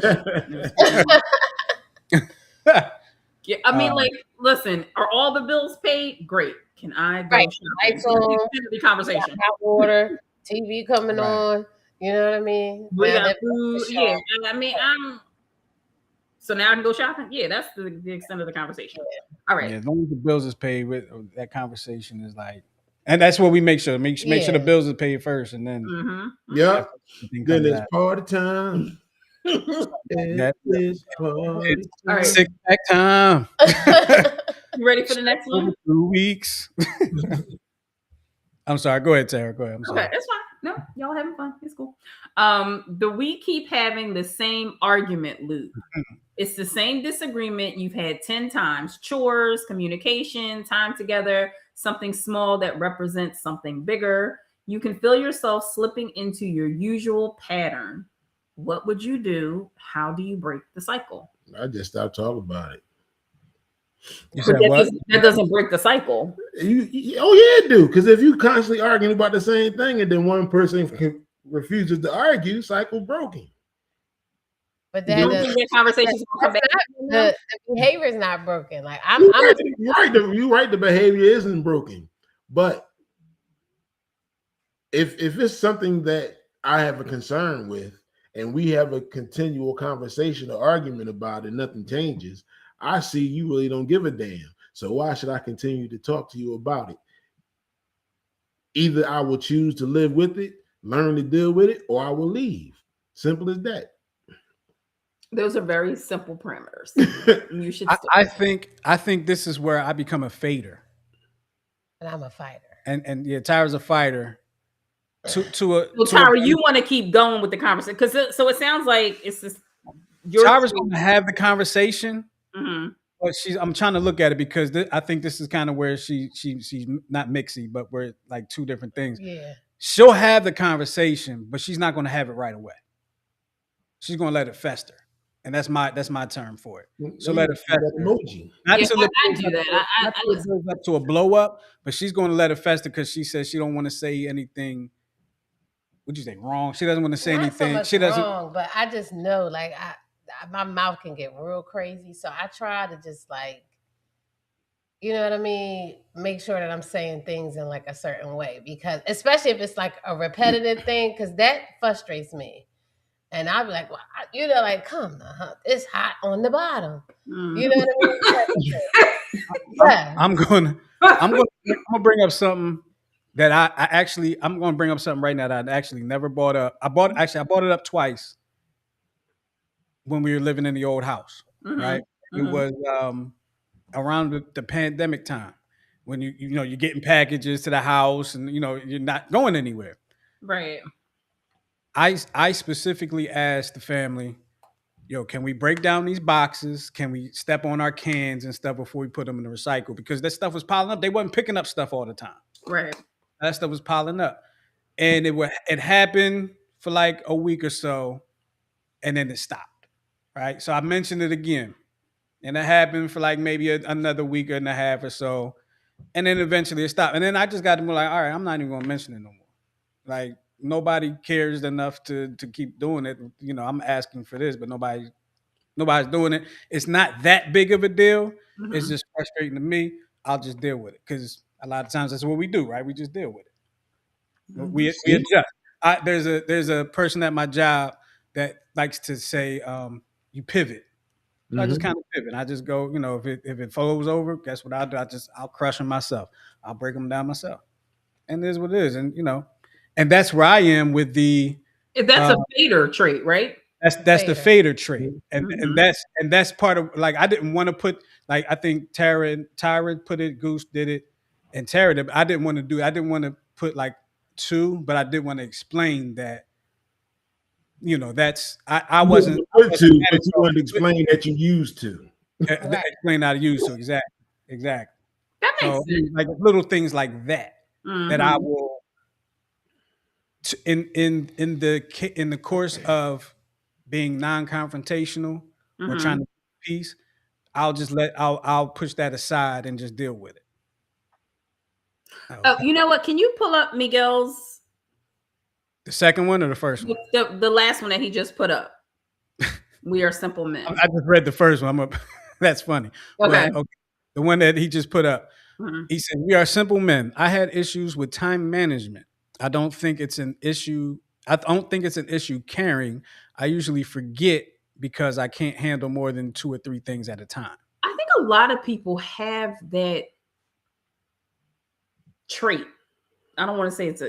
Speaker 4: Yeah, I mean, like, listen, are all the bills paid? Great. Can I go
Speaker 3: Right.
Speaker 4: shopping?
Speaker 3: Lights on,
Speaker 4: The conversation.
Speaker 3: hot water, TV coming
Speaker 1: Right.
Speaker 3: on. You know what I mean?
Speaker 4: We
Speaker 3: Now
Speaker 4: got
Speaker 3: that-
Speaker 4: food. Yeah, I mean, so now I can go shopping. Yeah, that's the extent of the conversation. All right.
Speaker 1: Yeah, as long as the bills is paid, with that conversation is like, and that's what we make sure. Make sure the
Speaker 3: Yeah.
Speaker 1: bills are paid first, and then
Speaker 4: Mm-hmm.
Speaker 2: yeah.
Speaker 1: everything
Speaker 2: Then
Speaker 1: comes
Speaker 2: it's
Speaker 1: out.
Speaker 2: party time.
Speaker 1: Yeah.
Speaker 2: It's party
Speaker 1: It's
Speaker 4: All right.
Speaker 2: time.
Speaker 1: six pack time.
Speaker 4: You ready for the next one?
Speaker 1: 2 weeks. I'm sorry. Go ahead, Tara. Go ahead. I'm sorry.
Speaker 4: Okay, it's fine. No, y'all having fun. It's cool. We keep having the same argument loop. It's the same disagreement you've had 10 times. Chores, communication, time together, something small that represents something bigger. You can feel yourself slipping into your usual pattern. What would you do? How do you break the cycle?
Speaker 2: I just stopped talking about it.
Speaker 1: You
Speaker 4: But
Speaker 1: said what?
Speaker 4: that doesn't break the cycle.
Speaker 2: Oh yeah, it do. Because if you constantly arguing about the same thing and then one person refuses to argue, cycle broken.
Speaker 3: but
Speaker 4: You
Speaker 3: that
Speaker 4: don't
Speaker 3: doesn't.
Speaker 4: think that conversation's gonna come back?
Speaker 3: The behavior is not broken. Like I'm
Speaker 2: You're right. You're right. The behavior isn't broken, but if it's something that I have a concern with, and we have a continual conversation or argument about it, nothing changes. I see you really don't give a damn. So why should I continue to talk to you about it? Either I will choose to live with it, learn to deal with it, or I will leave. Simple as that.
Speaker 4: Those are very simple parameters. You should.
Speaker 1: I think this is where I become a fader,
Speaker 3: and I'm a fighter.
Speaker 1: and yeah, Tyra's a fighter. To a
Speaker 4: Well, Tyra, you want to keep going with the conversation because so it sounds like it's just
Speaker 1: Tyra's going to have the conversation,
Speaker 4: Mm-hmm.
Speaker 1: but I'm trying to look at it because I think this is kind of where she's not mixy, but we're like two different things.
Speaker 3: Yeah.
Speaker 1: She'll have the conversation, but she's not going to have it right away. She's going to let it fester, and that's my term for it. So let it fester.
Speaker 2: Emoji.
Speaker 1: Not
Speaker 4: Yeah,
Speaker 1: to the
Speaker 4: I do that. I
Speaker 1: build up to a blow up, but she's going to let it fester because she says she don't want to say anything. Would you say wrong? She doesn't want to say
Speaker 3: Not
Speaker 1: anything.
Speaker 3: so much
Speaker 1: She doesn't.
Speaker 3: wrong, but I just know like my mouth can get real crazy, so I try to just like, you know what I mean, make sure that I'm saying things in like a certain way, because especially if it's like a repetitive thing, because that frustrates me. And I'll be like, well, like, come on, huh? It's hot on the bottom. You know what I mean? Yeah.
Speaker 1: I'm gonna bring up something that I'm gonna bring up something right now that I actually never brought up. I brought it up twice when we were living in the old house, right? It was around the pandemic time when you're getting packages to the house and you're not going anywhere.
Speaker 4: Right.
Speaker 1: I specifically asked the family, can we break down these boxes? Can we step on our cans and stuff before we put them in the recycle? Because that stuff was piling up. They wasn't picking up stuff all the time.
Speaker 4: Right.
Speaker 1: That stuff was piling up. And it happened for like a week or so, and then it stopped. Right. So I mentioned it again. And it happened for like maybe another week and a half or so. And then eventually it stopped. And then I just got to be like, all right, I'm not even going to mention it no more. Like, nobody cares enough to keep doing it. I'm asking for this, but nobody Nobody's doing it. It's not that big of a deal. It's
Speaker 4: Mhm.
Speaker 1: just frustrating to me. I'll just deal with it because a lot of times that's what we do, right? We just deal with it.
Speaker 4: Mhm.
Speaker 1: We
Speaker 2: See?
Speaker 1: adjust. There's a person at my job that likes to say, "You pivot." So I just
Speaker 2: Mhm.
Speaker 1: kind of pivot. I just go, if it flows over, guess what I'll do? I'll crush them myself. I'll break them down myself, and it is what it is. And and that's where I am with the
Speaker 4: That's
Speaker 1: uh,
Speaker 4: a fader trait, right?
Speaker 1: that's the
Speaker 3: Fader.
Speaker 1: fader trait, and
Speaker 4: Mhm.
Speaker 1: that's part of like I didn't want to put like I think Tyra put it, Goose did it, and Tara did. But I didn't want to do. I didn't want to put like two, but I did want to explain that that's
Speaker 2: You wanted to put
Speaker 1: I wasn't
Speaker 2: two,
Speaker 1: at
Speaker 2: but
Speaker 1: it
Speaker 2: you
Speaker 1: so
Speaker 2: wanted to explain that you used to.
Speaker 3: Right.
Speaker 1: explain how to use so exactly.
Speaker 4: That
Speaker 1: So
Speaker 4: makes
Speaker 1: I mean,
Speaker 4: sense.
Speaker 1: like little things like that that I
Speaker 4: Mhm.
Speaker 1: will in the course of being non-confrontational or trying to
Speaker 4: Mhm.
Speaker 1: keep peace, I'll push that aside and just deal with it.
Speaker 4: Oh,
Speaker 1: Okay.
Speaker 4: you know what? Can you pull up Miguel's
Speaker 1: The second one or the first one?
Speaker 4: the last one that he just put up? We are simple men.
Speaker 1: I just read the first one. That's funny,
Speaker 4: Okay.
Speaker 1: but okay, the one that he just put up.
Speaker 4: Mhm.
Speaker 1: He said, "We are simple men. I had issues with time management. I don't think it's an issue. I don't think it's an issue caring. I usually forget because I can't handle more than two or three things at a time."
Speaker 4: I think a lot of people have that trait. I don't want to say it's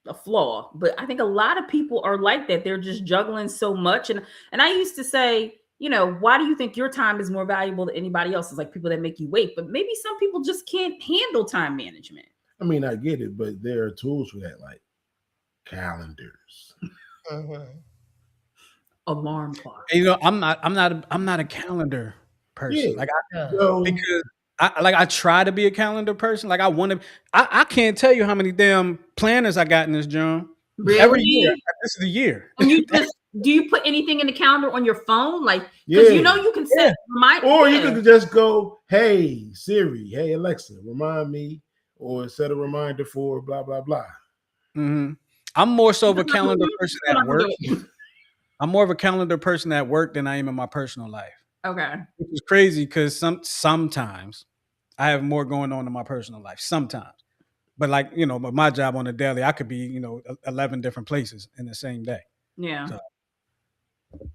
Speaker 4: a flaw, but I think a lot of people are like that. They're just juggling so much. And I used to say, why do you think your time is more valuable than anybody else's? Like people that make you wait, but maybe some people just can't handle time management.
Speaker 2: I mean, I get it, but there are tools for that, like calendars.
Speaker 3: Mm-hmm.
Speaker 4: Alarm clock.
Speaker 1: And, I'm not a calendar
Speaker 2: Yeah.
Speaker 1: person. Like
Speaker 2: So
Speaker 1: because I try to be a calendar person. Like I want to. I can't tell you how many damn planners I got in this job. Every year,
Speaker 4: Really?
Speaker 1: this is the year.
Speaker 4: And you just do you put anything in the calendar on your phone? Like, because
Speaker 2: yeah.
Speaker 4: you can
Speaker 1: Yeah.
Speaker 4: set remind.
Speaker 2: Or you
Speaker 4: Yeah.
Speaker 2: could just go, hey Siri, hey Alexa, remind me, or set a reminder for blah blah blah.
Speaker 1: Mhm. I'm more so of a
Speaker 4: That's not what
Speaker 1: calendar
Speaker 4: you-
Speaker 1: person
Speaker 4: that's
Speaker 1: at
Speaker 4: what I'm
Speaker 1: work.
Speaker 4: doing.
Speaker 1: I'm more of a calendar person at work than I am in my personal life,
Speaker 4: Okay.
Speaker 1: which is crazy because sometimes I have more going on in my personal life. Sometimes, but like but my job on the daily, I could be 11 different places in the same day.
Speaker 4: Yeah.
Speaker 1: So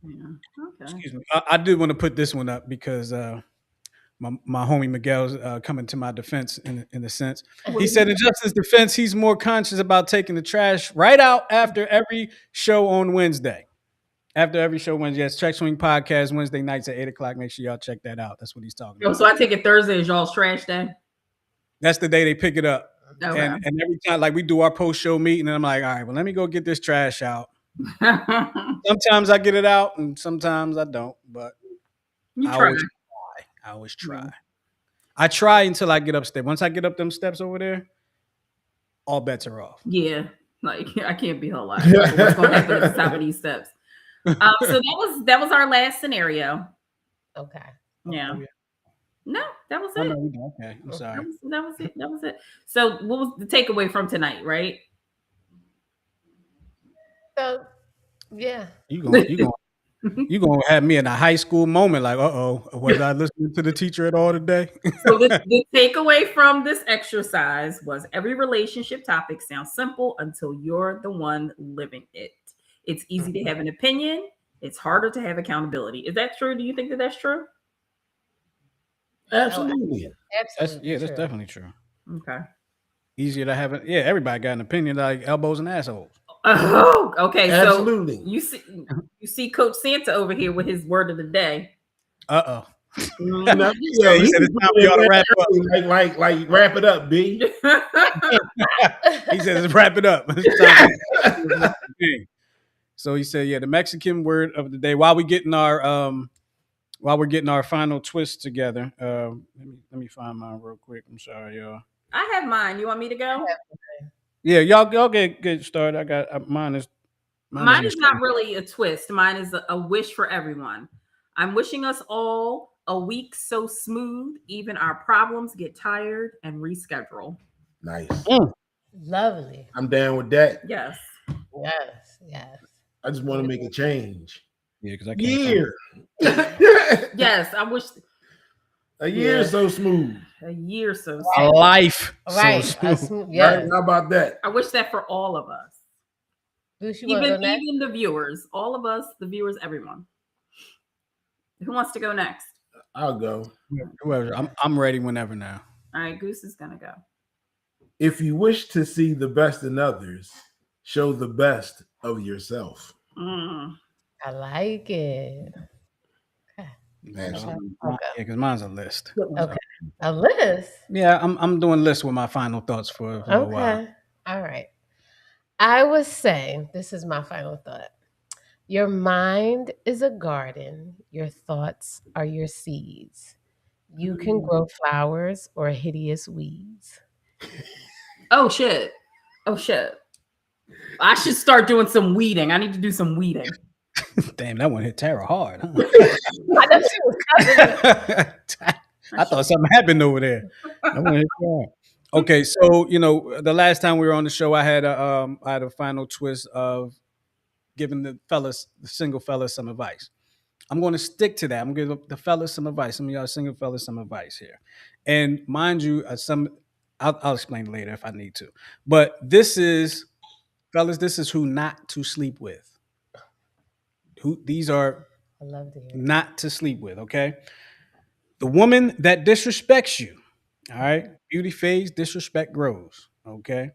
Speaker 4: Yeah. Okay.
Speaker 1: excuse me, I did want to put this one up because my homie Miguel's coming to my defense in a sense.
Speaker 4: What
Speaker 1: He
Speaker 4: did he
Speaker 1: said in Justin's defense, he's more conscious about taking the trash right out after every show on Wednesday. After every show Wednesday, yes, Track Swing Podcast Wednesday nights at 8 o'clock. Make sure y'all check that out. That's what he's talking
Speaker 4: Oh,
Speaker 1: about.
Speaker 4: so I take it Thursday is y'all's trash day.
Speaker 1: That's the day they pick it up.
Speaker 4: Okay.
Speaker 1: And every time, like we do our post show meeting, and I'm like, all right, well, let me go get this trash out. Sometimes I get it out, and sometimes I don't. But
Speaker 4: You
Speaker 1: I
Speaker 4: try.
Speaker 1: always try. I always try.
Speaker 4: Yeah.
Speaker 1: I try until I get upstairs. Once I get up them steps over there, all bets are off.
Speaker 4: Yeah. Like I can't be held liable for what's going to happen at the top of these steps. So that was our last scenario.
Speaker 3: Okay.
Speaker 4: Yeah.
Speaker 1: Oh, yeah.
Speaker 4: No, that was
Speaker 1: Oh
Speaker 4: it.
Speaker 1: no, we don't. Okay, I'm sorry.
Speaker 4: That was it. That was it. So what was the takeaway from tonight, right?
Speaker 3: So yeah.
Speaker 1: You gonna have me in a high school moment like, was I listening to the teacher at all today?
Speaker 4: So the takeaway from this exercise was every relationship topic sounds simple until you're the one living it. It's easy to have an opinion. It's harder to have accountability. Is that true? Do you think that that's true?
Speaker 2: Absolutely.
Speaker 3: Absolutely
Speaker 1: That's
Speaker 3: true.
Speaker 1: definitely true.
Speaker 4: Okay.
Speaker 1: Easier to have it. Yeah, everybody got an opinion like elbows and assholes.
Speaker 4: Oh, okay.
Speaker 2: Absolutely.
Speaker 4: So you see Coach Santa over here with his word of the day.
Speaker 1: Uh oh.
Speaker 2: Now,
Speaker 1: He said it's time for y'all to wrap up.
Speaker 2: Like wrap it up, B.
Speaker 1: He said, let's wrap it up. It's time for- So he said, yeah, the Mexican word of the day. While we're getting our final twist together, let me find mine real quick. I'm sorry, y'all.
Speaker 4: I have mine. You want me to go?
Speaker 1: Yeah, y'all get started. I got mine is
Speaker 4: Mine
Speaker 1: in the
Speaker 4: is not
Speaker 1: screen.
Speaker 4: really a twist. Mine is a wish for everyone. I'm wishing us all a week so smooth, even our problems get tired and reschedule.
Speaker 2: Nice.
Speaker 3: Lovely.
Speaker 2: I'm down with that.
Speaker 4: Yes.
Speaker 3: Yes. Yes.
Speaker 2: I just want to make a change.
Speaker 1: Yeah, because I can't find
Speaker 2: Year.
Speaker 4: Yes, I wish
Speaker 2: A year is so smooth.
Speaker 4: a year so
Speaker 1: a
Speaker 4: soon.
Speaker 1: life
Speaker 3: Right.
Speaker 1: so
Speaker 3: A
Speaker 1: smooth.
Speaker 3: smooth,
Speaker 2: Right?
Speaker 3: yes.
Speaker 2: How about that?
Speaker 4: I wish that for all of us.
Speaker 3: Goose, you want to go next?
Speaker 4: Even the viewers, all of us, the viewers, everyone. Who wants to go next?
Speaker 2: I'll go.
Speaker 1: Whoever, I'm ready whenever now.
Speaker 4: All right, Goose is gonna go.
Speaker 2: If you wish to see the best in others, show the best of yourself.
Speaker 4: Mm.
Speaker 3: I like it.
Speaker 2: Ashley.
Speaker 3: Okay.
Speaker 1: Yeah, because mine's a list.
Speaker 3: Okay. A list.
Speaker 1: Yeah, I'm doing lists with my final thoughts for a little while.
Speaker 3: Okay. All right. I would say this is my final thought. Your mind is a garden. Your thoughts are your seeds. You can grow flowers or hideous weeds.
Speaker 4: Oh shit. Oh shit. I should start doing some weeding. I need to do some weeding.
Speaker 1: Damn, that one hit Tara hard. Huh?
Speaker 3: I know she was cousin.
Speaker 1: I thought something happened over there. That one hit Tara. Okay, so the last time we were on the show, I had a final twist of giving the single fellas, some advice. I'm going to stick to that. I'm going to give the fellas some advice. Some of y'all single fellas some advice here. And mind you, I'll explain later if I need to. But this is, fellas, this is who not to sleep with. These are
Speaker 3: I love to hear it.
Speaker 1: not to sleep with, okay? The woman that disrespects you, all right? Beauty fades, disrespect grows, okay?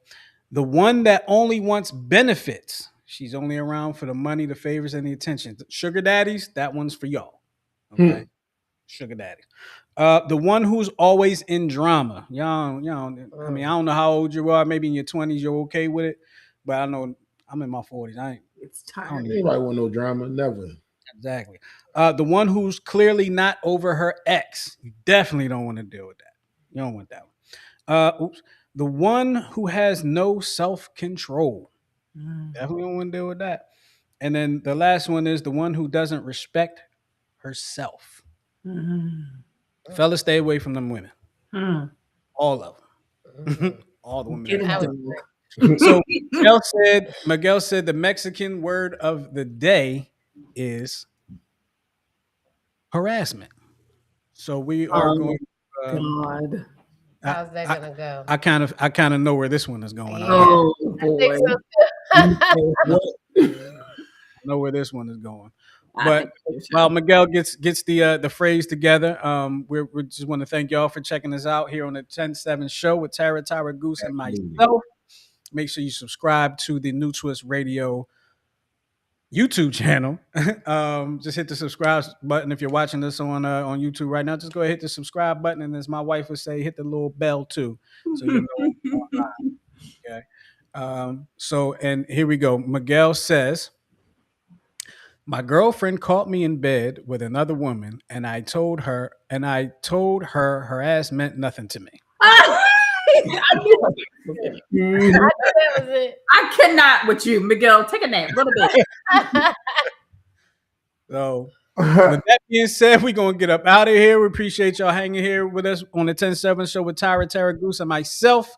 Speaker 1: The one that only wants benefits. She's only around for the money, the favors, and the attention. Sugar daddies, that one's for y'all. Okay. Sugar daddies. The one who's always in drama. Y'all, I mean, I don't know how old you are. Maybe in your 20s, you're okay with it. But I know I'm in my 40s.
Speaker 4: It's
Speaker 1: I don't
Speaker 4: tired.
Speaker 1: need
Speaker 2: Anybody want no drama? Never.
Speaker 1: exactly. The one who's clearly not over her ex. You definitely don't want to deal with that. You don't want that one. The one who has no self-control. Definitely don't want to deal with that. And then the last one is the one who doesn't respect herself. Fellas, stay away from them women. All of them. All the women.
Speaker 4: Get
Speaker 3: That
Speaker 4: him,
Speaker 3: was
Speaker 4: dog.
Speaker 1: So Miguel said the Mexican word of the day is harassment. So we are
Speaker 4: Oh,
Speaker 1: going.
Speaker 4: God.
Speaker 3: How's that gonna go?
Speaker 1: I kind of know where this one is going.
Speaker 3: Yeah.
Speaker 4: Oh
Speaker 3: I think
Speaker 4: boy.
Speaker 3: so too.
Speaker 1: I know where this one is going.
Speaker 4: I
Speaker 1: But
Speaker 4: think so, too.
Speaker 1: while Miguel gets the phrase together, we just want to thank y'all for checking us out here on the 10-7 show with Tara Goose, and myself. Make sure you subscribe to the New Twist Radio YouTube channel. Just hit the subscribe button if you're watching this on YouTube right now. Just go ahead hit the subscribe button, and as my wife would say, hit the little bell too, so you know. Okay. So and here we go. Miguel says, my girlfriend caught me in bed with another woman, and I told her her ass meant nothing to me.
Speaker 4: I knew it.
Speaker 3: I knew that was it.
Speaker 4: I cannot with you, Miguel. Take a nap, a little bit.
Speaker 1: So with that being said, we're gonna get up out of here. We appreciate y'all hanging here with us on the 10-7 show with Tara Goose, and myself.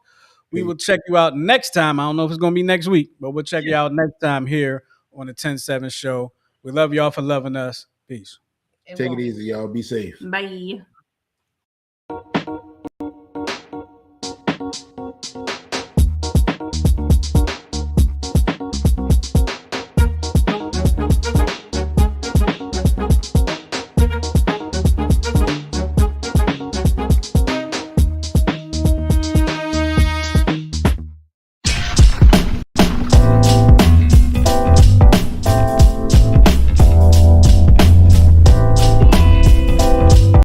Speaker 1: We will check you out next time. I don't know if it's gonna be next week, but we'll check you out next time here on the 10-7 show. We love y'all for loving us. Peace.
Speaker 2: Take it easy, y'all. Be safe.
Speaker 4: Bye.